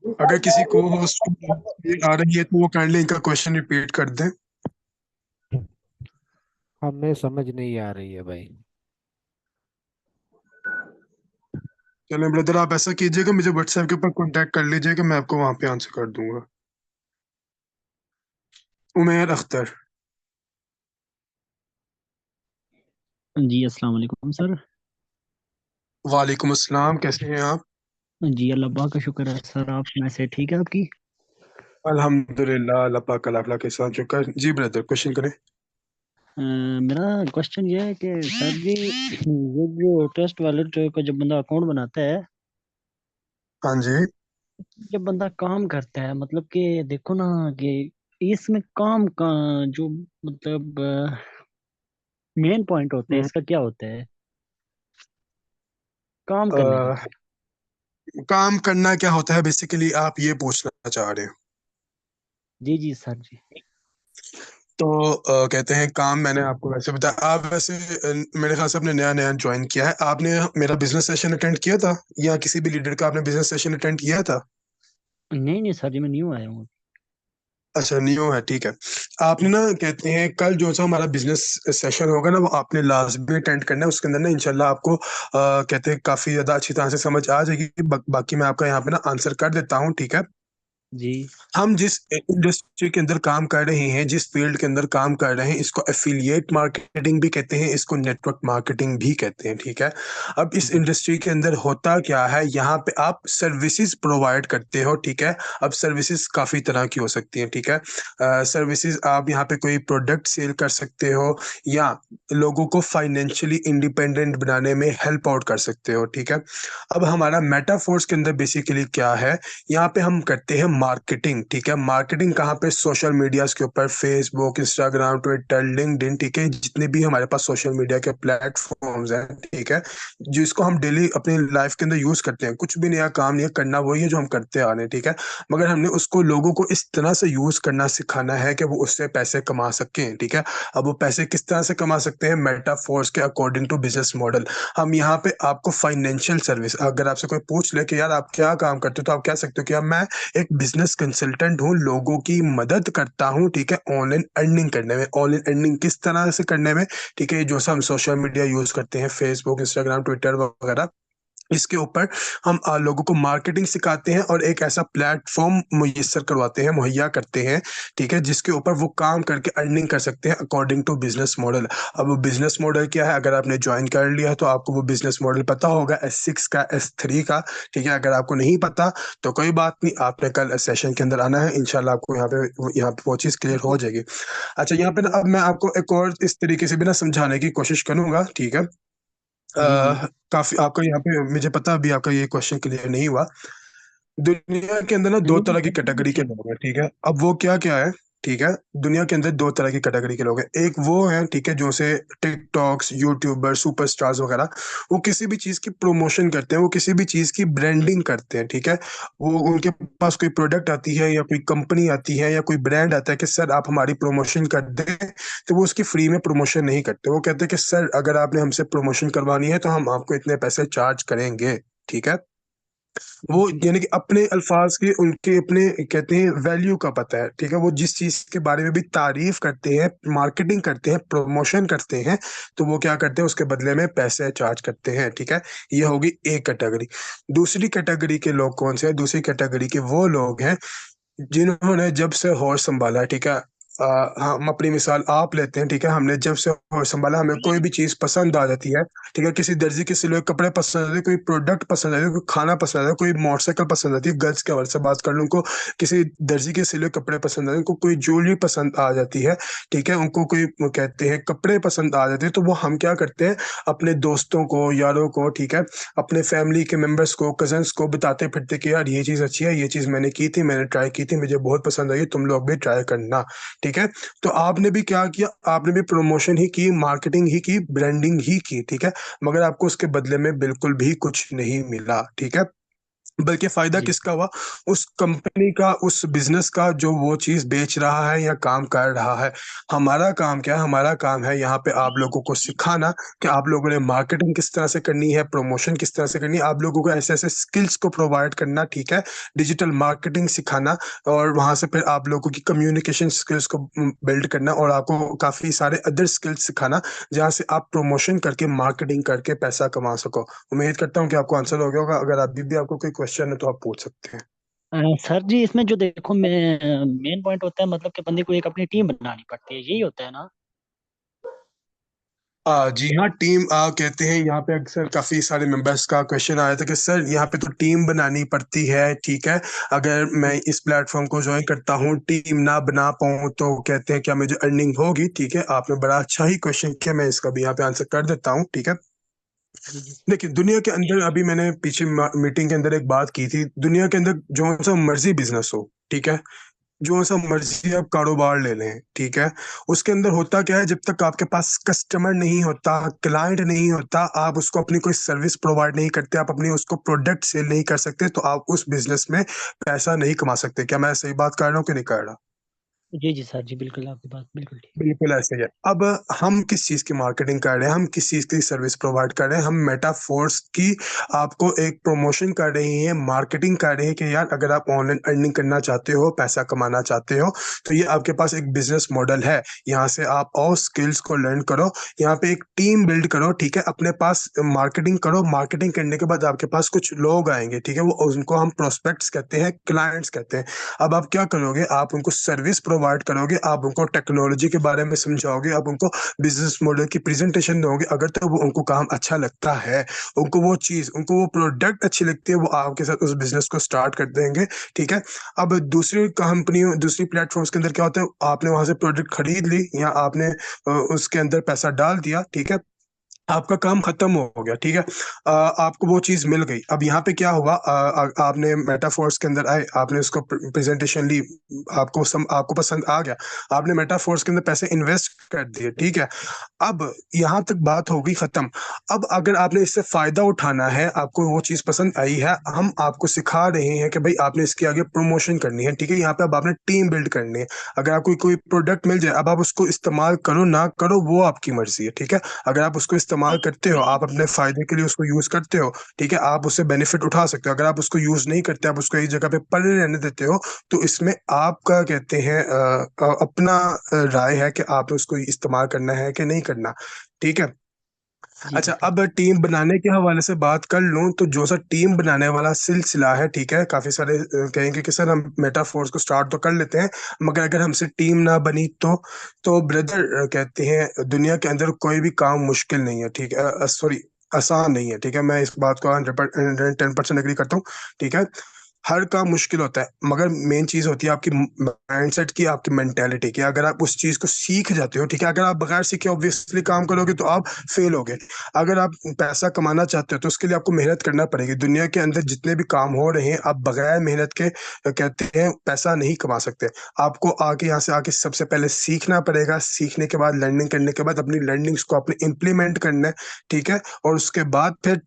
जी अगर सर, मैं किसी को ये होस्ट को आ रही है तो वो काइंडली इनका क्वेश्चन रिपीट कर दें। हमें समझ नहीं आ रही है भाई। चलें ब्रदर, आप ऐसा कीजिएगा, मुझे व्हाट्सएप के ऊपर कांटेक्ट कर लीजिएगा, मैं आपको वहां पे आंसर कर दूंगा। उमेर अख्तर। जी अस्सलाम वालेकुम सर। वालेकुम अस्सलाम, कैसे हैं आप? जी अल्लाह पाक का शुक्र है सर, आप मैं से ठीक है आपकी। अल्हम्दुलिल्लाह, अल्लाह पाक का लाख लाख एहसान शुक्र। जी ब्रदर, क्वेश्चन करें। मेरा क्वेश्चन ये है कि सर जी ये जो ट्रस्ट वॉलेट का जब बंदा अकाउंट बनाता है, हाँ जी। जब बंदा काम करता है, मतलब कि देखो ना कि इसमें काम का जो मतलब मेन पॉइंट होता है हम्म, इसका क्या होता है काम करने का। अ, काम करना क्या होता है, बेसिकली आप ये पूछना चाह रहे हो? जी जी सर जी। तो कहते हैं काम, मैंने आपको वैसे बताया, आप वैसे मेरे ख्याल से आपने नया नया ज्वाइन किया है, आपने मेरा बिजनेस सेशन अटेंड किया था, या किसी भी लीडर का आपने बिजनेस सेशन अटेंड किया था? नहीं नहीं सर जी, मैं न्यू आया हूँ। अच्छा, न्यू है, ठीक है। आपने ना कहते हैं कल जो सा हमारा बिजनेस सेशन होगा ना, वो आपने लाजमी अटेंड करना है। उसके अंदर ना इंशाल्लाह आपको कहते हैं काफी ज्यादा अच्छी तरह से समझ आ जाएगी। बाकी मैं आपका यहाँ पे ना आंसर कर देता हूँ, ठीक है। जी हम जिस इंडस्ट्री के अंदर काम कर रहे हैं, जिस फील्ड के अंदर काम कर रहे हैं, इसको एफिलिएट मार्केटिंग भी कहते हैं, इसको नेटवर्क मार्केटिंग भी कहते हैं, ठीक है। अब इस जी इंडस्ट्री के अंदर होता क्या है, यहाँ पे आप सर्विसेज प्रोवाइड करते हो, ठीक है। अब सर्विसेज काफ़ी तरह की हो सकती हैं, ठीक है। सर्विसेज आप यहाँ पे कोई प्रोडक्ट सेल कर सकते हो, या लोगों को फाइनेंशियली इंडिपेंडेंट बनाने में हेल्प आउट कर सकते हो, ठीक है। अब हमारा मेटाफोर्स के अंदर बेसिकली क्या है, यहाँ पे हम करते हैं मार्केटिंग, ठीक है। मार्केटिंग कहाँ पे, सोशल मीडियाज के ऊपर, फेसबुक, इंस्टाग्राम, ट्विटर, लिंक्डइन, ठीक है। जितने भी हमारे पास सोशल मीडिया के प्लेटफॉर्म्स हैं, ठीक है, जिसको हम डेली अपनी लाइफ के अंदर यूज करते हैं। कुछ भी नया काम नहीं है, करना वही है जो हम करते आ रहे हैं, ठीक है। मगर हमने उसको लोगों को इस तरह से यूज करना सिखाना है कि वो उससे पैसे कमा सकें, ठीक है। अब वो पैसे किस तरह से कमा सकते हैं, मेटाफोर्स के अकॉर्डिंग टू बिजनेस मॉडल। हम यहाँ पे आपको फाइनेंशियल सर्विस, अगर आपसे कोई पूछ ले कि यार आप क्या काम करते हो, तो आप कह सकते हो कि यार मैं एक बिजनेस कंसल्टेंट हूँ, लोगों की मदद करता हूँ, ठीक है, ऑनलाइन अर्निंग करने में। ऑनलाइन अर्निंग किस तरह से करने में, ठीक है, जो सा हम सोशल मीडिया यूज करते हैं, फेसबुक, इंस्टाग्राम, ट्विटर वगैरह, इसके ऊपर हम लोगों को मार्केटिंग सिखाते हैं और एक ऐसा प्लेटफॉर्म मुयस्सर करवाते हैं, मुहैया करते हैं, ठीक है, जिसके ऊपर वो काम करके अर्निंग कर सकते हैं अकॉर्डिंग टू बिजनेस मॉडल। अब वो बिजनेस मॉडल क्या है, अगर आपने ज्वाइन कर लिया है तो आपको वो बिजनेस मॉडल पता होगा, S6 का, S3 का, ठीक है। अगर आपको नहीं पता तो कोई बात नहीं, आपने कल सेशन के अंदर आना है, इंशाल्लाह आपको यहाँ पे वो चीज़ क्लियर हो जाएगी। अच्छा, यहाँ पे ना अब मैं आपको एक और इस तरीके से भी ना समझाने की कोशिश करूंगा, ठीक है। जी जी काफी आपका यहाँ पे, मुझे पता अभी आपका ये क्वेश्चन क्लियर नहीं हुआ। दुनिया के अंदर ना दो नहीं तरह की नहीं कैटेगरी के ठीक। लोग हैं, ठीक है। अब वो क्या क्या है, ठीक है। दुनिया के अंदर दो तरह की कैटेगरी के लोग हैं। एक वो हैं, ठीक है, जो से टिकटॉक्स, यूट्यूबर, सुपरस्टार्स वगैरह, वो किसी भी चीज की प्रमोशन करते हैं, वो किसी भी चीज की ब्रांडिंग करते हैं, ठीक है। वो उनके पास कोई प्रोडक्ट आती है या कोई कंपनी आती है या कोई ब्रांड आता है कि सर आप हमारी प्रमोशन कर दें, तो वो उसकी फ्री में प्रमोशन नहीं करते। वो कहते हैं कि सर अगर आपने हमसे प्रमोशन करवानी है तो हम आपको इतने पैसे चार्ज करेंगे, ठीक है। वो जी यानी कि अपने अल्फाज के, उनके अपने कहते हैं वैल्यू का पता है, ठीक है। वो जिस चीज के बारे में भी तारीफ करते हैं, मार्केटिंग करते हैं, प्रमोशन करते हैं, तो वो क्या करते हैं, उसके बदले में पैसे चार्ज करते हैं, ठीक है। ये होगी एक कैटेगरी। दूसरी कैटेगरी के लोग कौन से हैं, दूसरी कैटेगरी के वो लोग हैं जिन्होंने जब से होश संभाला है, ठीक है। हम अपनी मिसाल आप लेते हैं, ठीक है। हमने जब से होश संभाला, हमें कोई भी चीज पसंद आ जाती है, ठीक है। किसी दर्जी के सिले हुए कपड़े पसंद आते हैं, कोई प्रोडक्ट पसंद आता है, कोई खाना पसंद आता है, कोई मोटरसाइकिल पसंद आती है, गर्ल्स के हवाले से बात कर लूँ, उनको किसी दर्जी के सिले हुए कपड़े पसंद आते हैं, उनको कोई ज्वेलरी पसंद आ जाती है, ठीक है, उनको कोई वो कहते हैं कपड़े पसंद आ जाते हैं, तो वो हम क्या करते हैं, अपने दोस्तों को, यारों को, ठीक है, अपने फैमिली के मेंबर्स को, कजन्स को बताते फिरते कि यार ये चीज़ अच्छी है, ये चीज़ मैंने की थी, मैंने ट्राई की थी, मुझे बहुत पसंद आई, तुम लोग भी ट्राई करना, ठीक है। तो आपने भी क्या किया, आपने भी प्रमोशन ही की, मार्केटिंग ही की, ब्रांडिंग ही की, ठीक है। मगर आपको उसके बदले में बिल्कुल भी कुछ नहीं मिला, ठीक है। बल्कि फायदा जी किसका हुआ, उस कंपनी का, उस बिजनेस का जो वो चीज बेच रहा है या काम कर रहा है। हमारा काम क्या है, हमारा काम है यहाँ पे आप लोगों को सिखाना कि आप लोगों ने मार्केटिंग किस तरह से करनी है, प्रमोशन किस तरह से करनी है, आप लोगों को ऐसे ऐसे स्किल्स को प्रोवाइड करना, ठीक है। डिजिटल मार्केटिंग सिखाना, और वहां से फिर आप लोगों की कम्युनिकेशन स्किल्स को बिल्ड करना, और आपको काफी सारे अदर स्किल्स सिखाना, जहाँ से आप प्रमोशन करके, मार्केटिंग करके पैसा कमा सको। उम्मीद करता हूँ कि आपको आंसर हो गया होगा। अगर अभी भी आपको कोई क्वेश्चन है तो आप पूछ सकते हैं। सर जी, इसमें जो देखो मेन पॉइंट होता है, मतलब कि बंदे को एक अपनी टीम बनानी पड़ती है, यही होता है ना। जी हाँ, टीम कहते हैं यहाँ पे। अक्सर काफी सारे मेंबर्स का क्वेश्चन आया था कि सर यहाँ पे तो टीम बनानी पड़ती है, ठीक है। अगर मैं इस प्लेटफॉर्म को ज्वाइन करता हूँ, टीम ना बना पाऊँ तो कहते हैं क्या मुझे अर्निंग होगी, ठीक है। आपने बड़ा अच्छा ही क्वेश्चन किया, मैं इसका भी यहाँ पे आंसर कर देता हूँ, ठीक है। जी जी देखिए, दुनिया के अंदर, अभी मैंने पीछे मीटिंग के अंदर एक बात की थी, दुनिया के अंदर जो सा मर्जी बिजनेस हो, ठीक है, जो सा मर्जी आप कारोबार ले लें, ठीक है, उसके अंदर होता क्या है, जब तक आपके पास कस्टमर नहीं होता, क्लाइंट नहीं होता, आप उसको अपनी कोई सर्विस प्रोवाइड नहीं करते, आप अपनी उसको प्रोडक्ट सेल नहीं कर सकते, तो आप उस बिजनेस में पैसा नहीं कमा सकते। क्या मैं सही बात कर रहा हूँ कि नहीं कर रहा? जी जी सर जी, बिल्कुल आपकी बात बिल्कुल ठीक। बिल्कुल ऐसे ही है। अब हम किस चीज की मार्केटिंग कर रहे हैं, हम किस चीज की सर्विस प्रोवाइड कर रहे हैं, हम मेटाफोर्स की आपको एक प्रमोशन कर रहे हैं, मार्केटिंग कर रहे हैं कि यार अगर आप ऑनलाइन अर्निंग करना चाहते हो, पैसा कमाना चाहते हो, तो ये आपके पास एक बिजनेस मॉडल है। यहाँ से आप और स्किल्स को लर्न करो, यहाँ पे एक टीम बिल्ड करो, ठीक है, अपने पास मार्केटिंग करो, मार्केटिंग करने के बाद आपके पास कुछ लोग आएंगे, ठीक है, वो उनको हम प्रोस्पेक्ट्स कहते हैं, क्लाइंट्स कहते हैं। अब आप क्या करोगे, आप उनको सर्विस प्रोवाइड करोगे, आप उनको टेक्नोलॉजी के बारे में समझाओगे, आप उनको बिजनेस मॉडल की प्रेजेंटेशन दोगे। अगर तो वो उनको काम अच्छा लगता है, उनको वो चीज, उनको वो प्रोडक्ट अच्छी लगती है, वो आपके साथ उस बिजनेस को स्टार्ट कर देंगे, ठीक है। अब दूसरी कंपनियों, दूसरी प्लेटफॉर्म्स के अंदर क्या होता है, आपने वहां से प्रोडक्ट खरीद ली या आपने उसके अंदर पैसा डाल दिया, ठीक है, आपका काम खत्म हो गया, ठीक है। आपको वो चीज मिल गई। अब यहाँ पे क्या हुआ, आपने मेटाफोर्स के अंदर आए, आपने उसको प्रेजेंटेशन ली, आपको पसंद आ गया, आपने मेटाफोर्स के अंदर पैसे इन्वेस्ट कर दिए, ठीक है। अब यहाँ तक बात हो गई खत्म। अब अगर आपने इससे फायदा उठाना है, आपको वो चीज पसंद आई है, हम आपको सिखा रहे हैं कि भाई आपने इसके आगे प्रमोशन करनी है, ठीक है। यहाँ पे अब आपने टीम बिल्ड करनी है। अगर आपको कोई प्रोडक्ट मिल जाए, अब आप उसको इस्तेमाल करो ना करो वो आपकी मर्जी है, ठीक है। अगर आप उसको इस्तेमाल करते हो, आप अपने फायदे के लिए उसको यूज करते हो, ठीक है, आप उससे बेनिफिट उठा सकते हो। अगर आप उसको यूज नहीं करते, आप उसको एक जगह पे पड़े रहने देते हो, तो इसमें आपका कहते हैं अपना राय है कि आप उसको इस्तेमाल करना है कि नहीं करना, ठीक है। जी जी अच्छा, सर। अब टीम बनाने के हवाले से बात कर लूं तो जो सर टीम बनाने वाला सिलसिला है, ठीक है, काफी सारे कहेंगे कि सर हम मेटाफोर्स को स्टार्ट तो कर लेते हैं, मगर अगर हमसे टीम ना बनी तो ब्रदर कहते हैं दुनिया के अंदर कोई भी काम मुश्किल नहीं है, ठीक है, सॉरी, आसान नहीं है, ठीक है। मैं इस बात को 110% एग्री करता हूँ, ठीक है। हर काम मुश्किल होता है, मगर मेन चीज होती है आपकी माइंडसेट की, आपकी मेंटेलिटी की। अगर आप उस चीज को सीख जाते हो, ठीक है, अगर आप बगैर सीखे ऑब्वियसली काम करोगे तो आप फेल होगे। अगर आप पैसा कमाना चाहते हो तो उसके लिए आपको मेहनत करना पड़ेगी। दुनिया के अंदर जितने भी काम हो रहे हैं, आप बगैर मेहनत के कहते हैं पैसा नहीं कमा सकते। आपको आके यहाँ से आके सबसे पहले सीखना पड़ेगा, सीखने के बाद लर्निंग करने के बाद अपनी लर्निंग्स को अपने इम्प्लीमेंट करना है, ठीक है। और उसके बाद फिर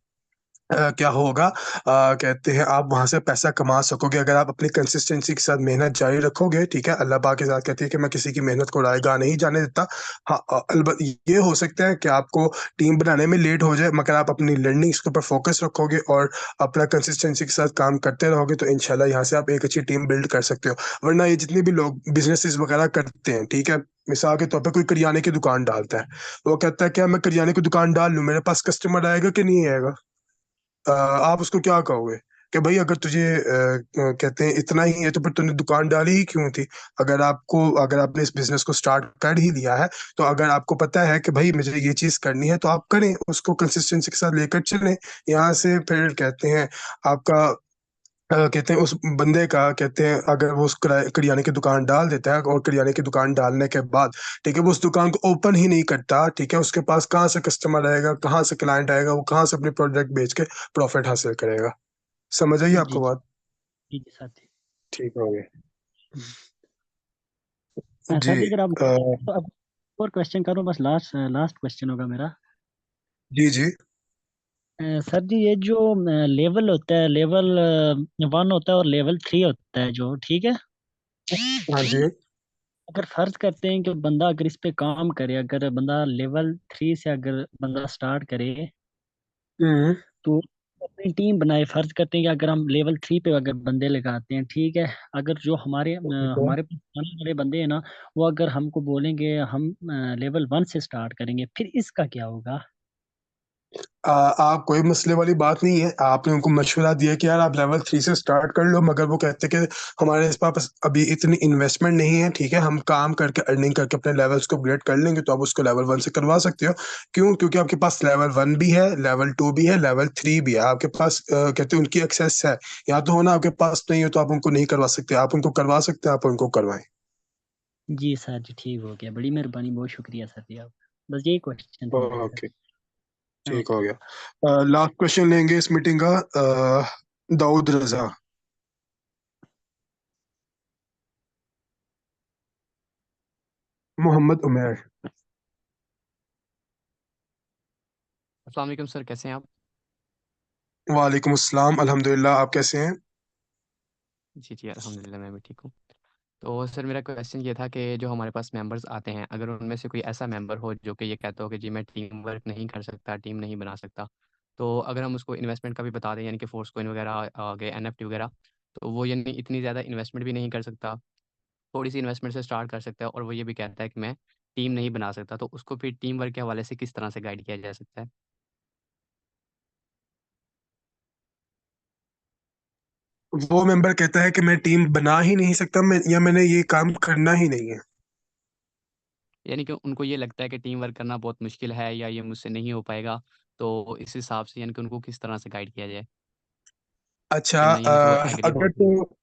क्या होगा, कहते हैं आप वहां से पैसा कमा सकोगे अगर आप अपनी कंसिस्टेंसी के साथ मेहनत जारी रखोगे, ठीक है। अल्लाह पाक के साथ कहती है कि मैं किसी की मेहनत को रायगा नहीं जाने देता। हाँ, अलबत्ता ये हो सकता है कि आपको टीम बनाने में लेट हो जाए, मगर आप अपनी लर्निंग्स के ऊपर फोकस रखोगे और अपना कंसिस्टेंसी के साथ काम करते रहोगे तो इंशाल्लाह यहाँ से आप एक अच्छी टीम बिल्ड कर सकते हो। वरना ये जितने भी लोग बिजनेसेस वगैरह करते हैं, ठीक है, मिसाल के तौर पर कोई करियाने की दुकान डालता है, वो कहता है क्या मैं करियाने की दुकान डाल लूं, मेरे पास कस्टमर आएगा कि नहीं आएगा। आप उसको क्या कहोगे कि भाई अगर तुझे कहते हैं इतना ही है तो फिर तूने दुकान डाली ही क्यों थी। अगर आपने इस बिजनेस को स्टार्ट कर ही लिया है, तो अगर आपको पता है कि भाई मुझे ये चीज करनी है तो आप करें, उसको कंसिस्टेंसी के साथ लेकर चलें। यहाँ से फिर कहते हैं आपका कहते हैं उस बंदे का, कहते हैं अगर वो उस करियाने की दुकान डाल देता है और करियाने की दुकान डालने के बाद, ठीक है, वो उस दुकान को ओपन ही नहीं करता, ठीक है, उसके पास कहाँ से कस्टमर आएगा, कहाँ से क्लाइंट आएगा, वो कहाँ से अपने प्रोडक्ट बेच के प्रॉफिट हासिल करेगा। समझ आई जी आपको जी बात। जी जी सर जी। ठीक हो गया। हम्म। जी। सर जी अगर आप अ, तो अब और क्वेश्चन करूँ, बस लास्ट लास्ट क्वेश्चन होगा मेरा। जी जी। सर जी ये जो लेवल होता है, लेवल 1 होता है और लेवल 3 होता है जो, ठीक है। हाँ जी। अगर फर्ज करते हैं कि बंदा अगर इस पे काम करे, अगर बंदा लेवल 3 से अगर बंदा स्टार्ट करे, हम्म। तो अपनी टीम बनाए। फर्ज करते हैं कि अगर हम लेवल 3 पे अगर बंदे लगाते हैं, ठीक है। अगर जो हमारे ठीक है। हमारे पास आने वाले बंदे हैं ना, वो अगर हमको बोलेंगे हम लेवल 1 से स्टार्ट करेंगे, फिर इसका क्या होगा? आप कोई मसले वाली बात नहीं है, आपने उनको मशवरा दिया कि यार आप लेवल 3 से स्टार्ट कर लो, मगर वो कहते हैं कि हमारे पास अभी इतनी इन्वेस्टमेंट नहीं है, ठीक है, हम काम करके अर्निंग करके अपने लेवल्स को अपग्रेड कर लेंगे, तो आप उसको लेवल 1 से करवा सकते हो। क्यों? क्योंकि आपके पास लेवल 1 भी है, लेवल 2 भी है, लेवल 3 भी है, आपके पास कहते हैं उनकी एक्सेस है। या तो होना आपके पास नहीं हो तो आप उनको नहीं करवा सकते, आप उनको करवा सकते हैं, आप उनको करवाएं। जी सर जी, ठीक हो गया, बड़ी मेहरबानी, बहुत शुक्रिया सर जी आप। बस यही क्वेश्चन थे मेरे सर। ओके, ठीक हो ओके। गया। लास्ट क्वेश्चन लेंगे इस मीटिंग का। दाऊद रजा। मोहम्मद उमैर। अस्सलाम वालेकुम सर, कैसे हैं आप? वालेकुम अस्सलाम, अल्हम्दुलिल्लाह, आप कैसे हैं। जी जी, अल्हम्दुलिल्लाह मैं भी ठीक हूँ। तो सर मेरा क्वेश्चन ये था कि जो हमारे पास मेंबर्स आते हैं, अगर उनमें से कोई ऐसा मेंबर हो जो कि ये कहता हो कि जी मैं टीम वर्क नहीं कर सकता, टीम नहीं बना सकता, तो अगर हम उसको इन्वेस्टमेंट का भी बता दें, यानी कि फोर्स कोइन वगैरह आ गए, एनएफटी वगैरह, तो वो यानी इतनी ज़्यादा इन्वेस्टमेंट भी नहीं कर सकता, थोड़ी सी इन्वेस्टमेंट से स्टार्ट कर सकता है, और वो ये भी कहता है कि मैं टीम नहीं बना सकता, तो उसको फिर टीम वर्क के हवाले से किस तरह से गाइड किया जा सकता है? वो मेंबर कहता है कि मैं टीम बना ही नहीं सकता, या मैंने ये काम करना ही नहीं है। यानी कि उनको ये लगता है कि टीम वर्क करना बहुत मुश्किल है या ये मुझसे नहीं हो पाएगा, तो इस हिसाब से यानी कि उनको किस तरह से गाइड किया जाए अच्छा, कि नहीं, यानी कि वो एग्री हो अगर जाए। तो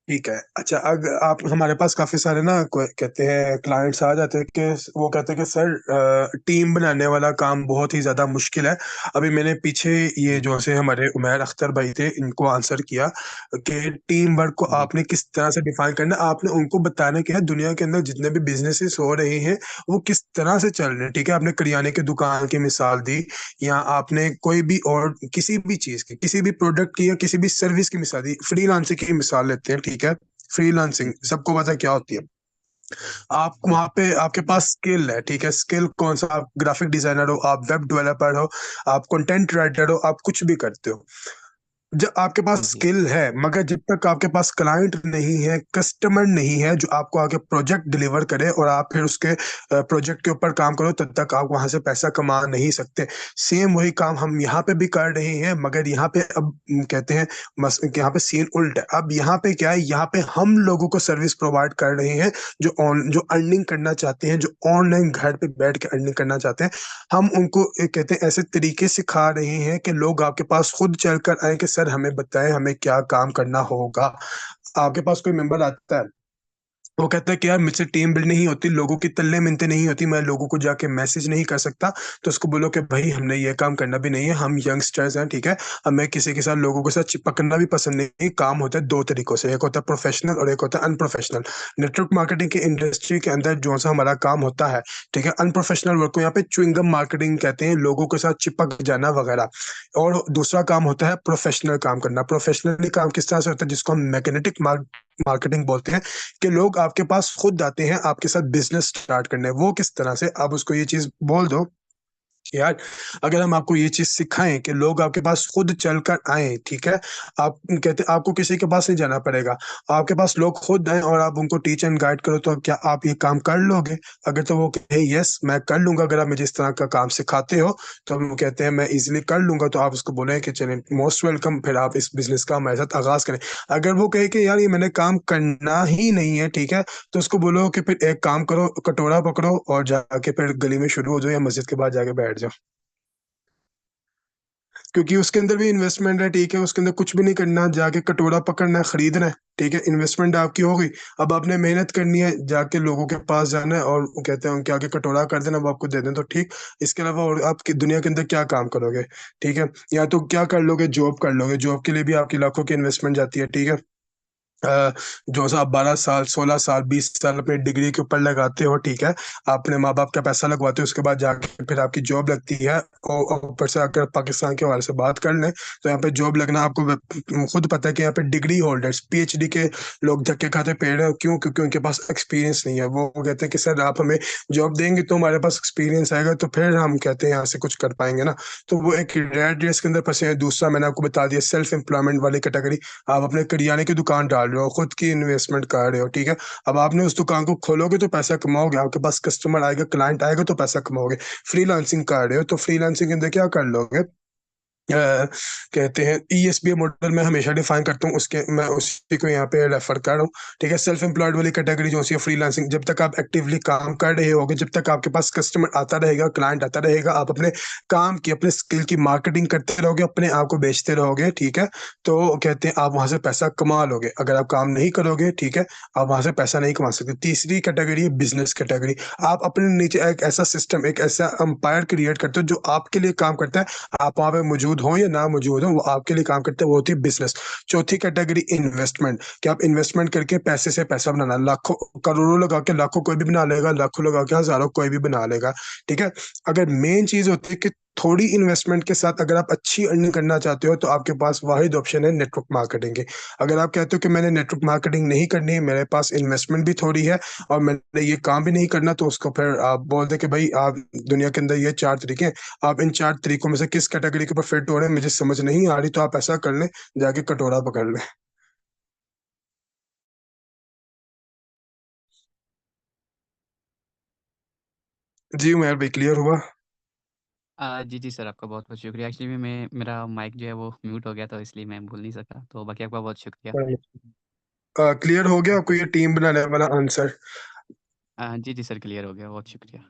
ठीक है। अच्छा, अगर आप हमारे पास काफी सारे ना कहते हैं क्लाइंट्स आ जाते हैं कि वो कहते हैं कि सर टीम बनाने वाला काम बहुत ही ज्यादा मुश्किल है। अभी मैंने पीछे ये जी। जो से हमारे उमैर अख्तर भाई थे, इनको आंसर किया कि टीम वर्क को जी। आपने किस तरह से डिफाइन करना है। आपने उनको बताना कि है दुनिया के अंदर जितने भी बिजनेसेस हो रहे हैं वो किस तरह से चल रहे हैं। ठीक है, आपने करियाने की दुकान की मिसाल दी, या आपने कोई भी और किसी भी चीज की, किसी भी प्रोडक्ट की या किसी भी सर्विस की मिसाल दी। फ्रीलांसिंग की मिसाल लेते हैं, ठीक है। फ्रीलांसिंग जी। सबको पता है क्या होती है। आप जी। वहां पे आपके पास स्किल है, ठीक है। स्किल कौन सा? आप ग्राफिक डिजाइनर हो, आप वेब डेवलपर हो, आप कंटेंट राइटर हो, आप कुछ भी करते हो। जब आपके पास जी। स्किल है, मगर जब तक आपके पास क्लाइंट नहीं है, कस्टमर नहीं है जो आपको आगे प्रोजेक्ट डिलीवर करे और आप फिर उसके प्रोजेक्ट के ऊपर काम करो, तब तक आप वहां से पैसा कमा नहीं सकते। सेम वही काम हम यहाँ पे भी कर रहे हैं, मगर यहाँ पे अब कहते हैं यहाँ पे सीन उल्ट है। अब यहाँ पे क्या है, यहाँ पे हम लोगों को सर्विस प्रोवाइड कर रहे हैं जो अर्निंग करना चाहते हैं, जो ऑनलाइन घर पे बैठ के अर्निंग करना चाहते हैं। हम उनको कहते हैं ऐसे तरीके सिखा रहे हैं कि लोग आपके पास खुद चलकर आए कि सर हमें बताएं हमें क्या काम करना होगा। आपके पास कोई मेंबर आता है, वो कहता है कि यार मुझसे टीम बिल्ड नहीं होती, लोगों की तल्ले मिलते नहीं होती, मैं लोगों को जाके मैसेज नहीं कर सकता। तो उसको बोलो कि भाई हमने ये काम करना भी नहीं है, हम यंगस्टर्स हैं, ठीक है। हमें किसी के साथ लोगों के साथ चिपकना भी पसंद नहीं। काम होता है दो तरीकों से, एक होता है प्रोफेशनल और एक होता है अनप्रोफेशनल। नेटवर्क मार्केटिंग की इंडस्ट्री के अंदर जो सा हमारा काम होता है, ठीक है, अनप्रोफेशनल वर्क को यहाँ पे च्युइंगम मार्केटिंग कहते हैं, लोगों के साथ चिपक जाना वगैरह। और दूसरा काम होता है प्रोफेशनल काम करना। प्रोफेशनली काम किस तरह से होता है, जिसको हम मैग्नेटिक मार्केटिंग बोलते हैं, कि लोग आपके पास खुद आते हैं आपके साथ बिजनेस स्टार्ट करने। वो किस तरह से, आप उसको ये चीज बोल दो कि यार अगर हम आपको ये चीज सिखाएं कि लोग आपके पास खुद चलकर आए, ठीक है। आप कहते आपको किसी के पास नहीं जाना पड़ेगा, आपके पास लोग खुद आए और आप उनको टीच एंड गाइड करो, तो क्या आप ये काम कर लोगे? अगर तो वो कहे यस मैं कर लूंगा, अगर आप मुझे इस तरह का काम सिखाते हो, तो हम कहते हैं मैं इजिली कर लूंगा, तो आप उसको बोले कि चलें मोस्ट वेलकम, फिर आप इस बिजनेस का हमारे साथ आगाज करें। अगर वो कहे कि यार ये मैंने काम करना ही नहीं है, ठीक है, तो उसको बोलो कि फिर एक काम करो, कटोरा पकड़ो और जाके फिर गली में शुरू हो जाओ या मस्जिद के बाद जाके बैठ जाओ। क्योंकि उसके अंदर भी इन्वेस्टमेंट है, ठीक है। उसके अंदर कुछ भी नहीं करना, जाके कटोरा पकड़ना है, खरीदना है, ठीक है। इन्वेस्टमेंट आपकी हो गई। अब आपने मेहनत करनी है, जाके लोगों के पास जाना है और वो कहते हैं उनके आगे कटोरा कर देना, वो आपको दे दें तो ठीक। इसके अलावा और आप दुनिया के अंदर क्या काम करोगे? ठीक है, या तो क्या कर लोगे, जॉब कर लोगे। जॉब के लिए भी आपकी लाखों की इन्वेस्टमेंट जाती है, ठीक है। जो सा आप 12 साल 16 साल 20 साल अपनी डिग्री के ऊपर लगाते हो, ठीक है। अपने माँ बाप का पैसा लगवाते हो, उसके बाद जाके फिर आपकी जॉब लगती है। और ऊपर से अगर पाकिस्तान के हवाले से बात कर लें, तो यहाँ पे जॉब लगना आपको खुद पता है कि यहाँ पे डिग्री होल्डर्स पीएचडी के लोग धक्के खाते पेड़ हैं। क्यों? क्योंकि उनके पास एक्सपीरियंस नहीं है। वो कहते हैं कि सर आप हमें जॉब देंगे तो हमारे पास एक्सपीरियंस आएगा, तो फिर हम कहते हैं यहाँ से कुछ कर पाएंगे ना। तो वो एक रेड रेस के अंदर फंसे हैं। दूसरा मैंने आपको बता दिया, सेल्फ एम्प्लॉयमेंट वाली कैटेगरी। आप अपने करियाने की दुकान डाल रहे हो, खुद की इन्वेस्टमेंट कर रहे हो, ठीक है। अब आपने उस दुकान को खोलोगे तो पैसा कमाओगे, आपके पास कस्टमर आएगा, क्लाइंट आएगा तो पैसा कमाओगे। फ्रीलांसिंग कर रहे हो तो फ्रीलांसिंग के अंदर क्या कर लोगे? कहते हैं ईएसबी मॉडल में हमेशा डिफाइन करता हूँ, उसके मैं उसी को यहाँ पे रेफर कर रहा हूँ, ठीक है। सेल्फ एम्प्लॉयड वाली कैटेगरी जो सी है फ्रीलांसिंग, जब तक आप एक्टिवली काम कर रहे होगे, जब तक आपके पास कस्टमर आता रहेगा, क्लाइंट आता रहेगा, आप अपने काम की अपने स्किल की मार्केटिंग करते रहोगे, अपने आप को बेचते रहोगे, ठीक है, तो कहते हैं आप वहां से पैसा कमा लोगे। अगर आप काम नहीं करोगे, ठीक है, आप वहां से पैसा नहीं कमा सकते। तीसरी कैटेगरी है बिजनेस कैटेगरी। आप अपने नीचे एक ऐसा सिस्टम, एक ऐसा अंपायर क्रिएट करते हो जो आपके लिए काम करता है। आप वहां पे मौजूद हो या ना मौजूद हो, वो आपके लिए काम करते हैं, वो होती है बिजनेस। चौथी कैटेगरी इन्वेस्टमेंट, कि आप इन्वेस्टमेंट करके पैसे से पैसा बनाना। लाखों करोड़ों लगा के लाखों कोई भी बना लेगा, लाखों लगा के हजारों कोई भी बना लेगा, ठीक है। अगर मेन चीज होती है कि थोड़ी इन्वेस्टमेंट के साथ अगर आप अच्छी अर्निंग करना चाहते हो तो आपके पास वाहिद ऑप्शन है नेटवर्क मार्केटिंग के। अगर आप कहते हो कि मैंने नेटवर्क मार्केटिंग नहीं करनी है, मेरे पास इन्वेस्टमेंट भी थोड़ी है और मैंने ये काम भी नहीं करना, तो उसको फिर आप बोल दे कि भाई आप दुनिया के अंदर ये 4 तरीके हैं, आप इन 4 तरीकों में से किस कैटेगरी के ऊपर फिट हो रहे हैं मुझे समझ नहीं आ रही, तो आप ऐसा कर लें, जाके कटोरा पकड़ लें। जी उमर भाई, क्लियर हुआ? जी, जी सर, आपका बहुत-बहुत शुक्रिया। एक्चुअली मैं मेरा माइक जो है वो म्यूट हो गया था, इसलिए मैं बोल नहीं सका। तो बाकी आपका बहुत शुक्रिया। क्लियर हो गया आपको ये टीम बनाने वाला आंसर? जी, जी सर, क्लियर हो गया, बहुत शुक्रिया।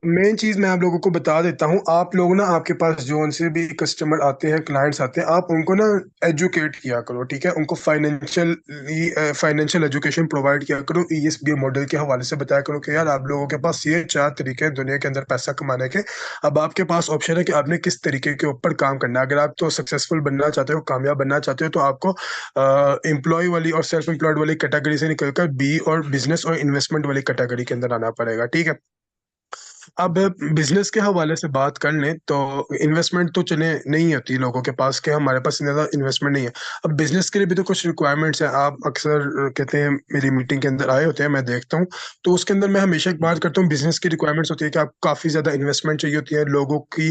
मेन चीज मैं आप लोगों को बता देता हूँ, आप लोग ना, आपके पास जो उनसे भी कस्टमर आते हैं, क्लाइंट्स आते हैं, आप उनको ना एजुकेट किया करो, ठीक है? उनको फाइनेंशियल एजुकेशन प्रोवाइड किया करो, ईएसबी मॉडल के हवाले से बताया करो कि यार आप लोगों के पास ये 4 तरीके हैं दुनिया के अंदर पैसा कमाने के। अब आपके पास ऑप्शन है कि आपने किस तरीके के ऊपर काम करना है। अगर आप तो सक्सेसफुल बनना चाहते हो, कामयाब बनना चाहते हो, तो आपको एम्प्लॉय वाली और सेल्फ एम्प्लॉयड वाली कैटेगरी से निकलकर बी और बिजनेस और इन्वेस्टमेंट वाली कैटेगरी के अंदर आना पड़ेगा, ठीक है? अब बिजनेस के हवाले से बात कर लें तो इन्वेस्टमेंट तो चले नहीं होती लोगों के पास, कि हमारे पास इतना ज़्यादा इन्वेस्टमेंट नहीं है। अब बिजनेस के लिए भी तो कुछ रिक्वायरमेंट्स हैं। आप अक्सर कहते हैं मेरी मीटिंग के अंदर आए होते हैं, मैं देखता हूँ, तो उसके अंदर मैं हमेशा एक बात करता हूँ, बिजनेस की रिक्वायरमेंट्स होती है कि आपको काफ़ी ज़्यादा इन्वेस्टमेंट चाहिए होती है, लोगों की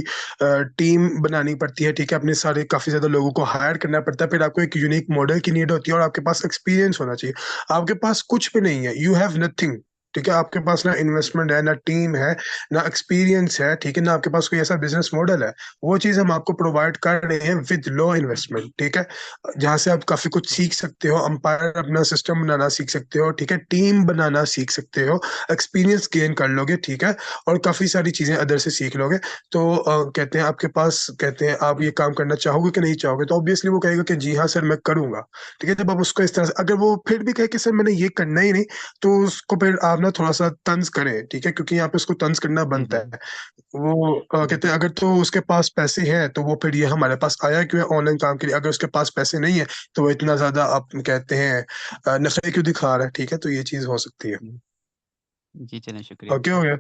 टीम बनानी पड़ती है, ठीक है? अपने सारे काफ़ी ज़्यादा लोगों को हायर करना पड़ता है, फिर आपको एक यूनिक मॉडल की नीड होती है और आपके पास एक्सपीरियंस होना चाहिए। आपके पास कुछ भी नहीं है, यू हैव नथिंग, ठीक है? आपके पास ना इन्वेस्टमेंट है, ना टीम है, ना एक्सपीरियंस है, ठीक है? ना आपके पास कोई ऐसा बिजनेस मॉडल है। वो चीज़ हम आपको प्रोवाइड कर रहे हैं विद लो इन्वेस्टमेंट, ठीक है? जहाँ से आप काफ़ी कुछ सीख सकते हो, एम्पायर अपना सिस्टम बनाना सीख सकते हो, ठीक है? टीम बनाना सीख सकते हो, एक्सपीरियंस गेन कर लोगे, ठीक है? और काफ़ी सारी चीज़ें अदर से सीख लोगे। तो कहते हैं आपके पास, कहते हैं आप ये काम करना चाहोगे कि नहीं चाहोगे? तो ऑब्वियसली वो कहेगा कि जी हाँ सर, मैं करूँगा, ठीक है? जब आप उसको इस तरह से, अगर वो फिर भी कहे कि सर मैंने ये करना ही नहीं, तो उसको फिर आप ना थोड़ा-सा तंज़ करें, ठीक है? क्योंकि यहाँ पे उसको तंज़ करना हुँ, बनता हुँ। है। वो कहते हैं अगर तो उसके पास पैसे हैं, तो वो फिर ये हमारे पास आया क्यों है ऑनलाइन काम के लिए? अगर उसके पास पैसे नहीं है, तो वो इतना ज़्यादा आप कहते हैं नखरे क्यों दिखा रहा है, ठीक है? तो ये चीज़ हो सकती है। हुँ। जी, चलें शुक्रिया ओके आपका। हो गया?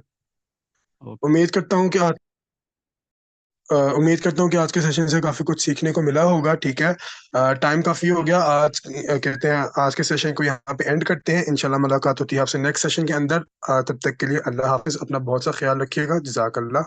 ओके। उम्मीद करता हूँ कि आज उम्मीद करता हूँ कि आज के सेशन से काफ़ी कुछ सीखने को मिला होगा, ठीक है? टाइम काफ़ी हो गया आज, कहते हैं आज के सेशन को यहाँ पे एंड करते हैं। इंशाल्लाह मुलाकात होती है आपसे नेक्स्ट सेशन के अंदर। तब तक के लिए अल्लाह हाफ़िज़, अपना बहुत सा ख़्याल रखिएगा। जज़ाकल्लाह।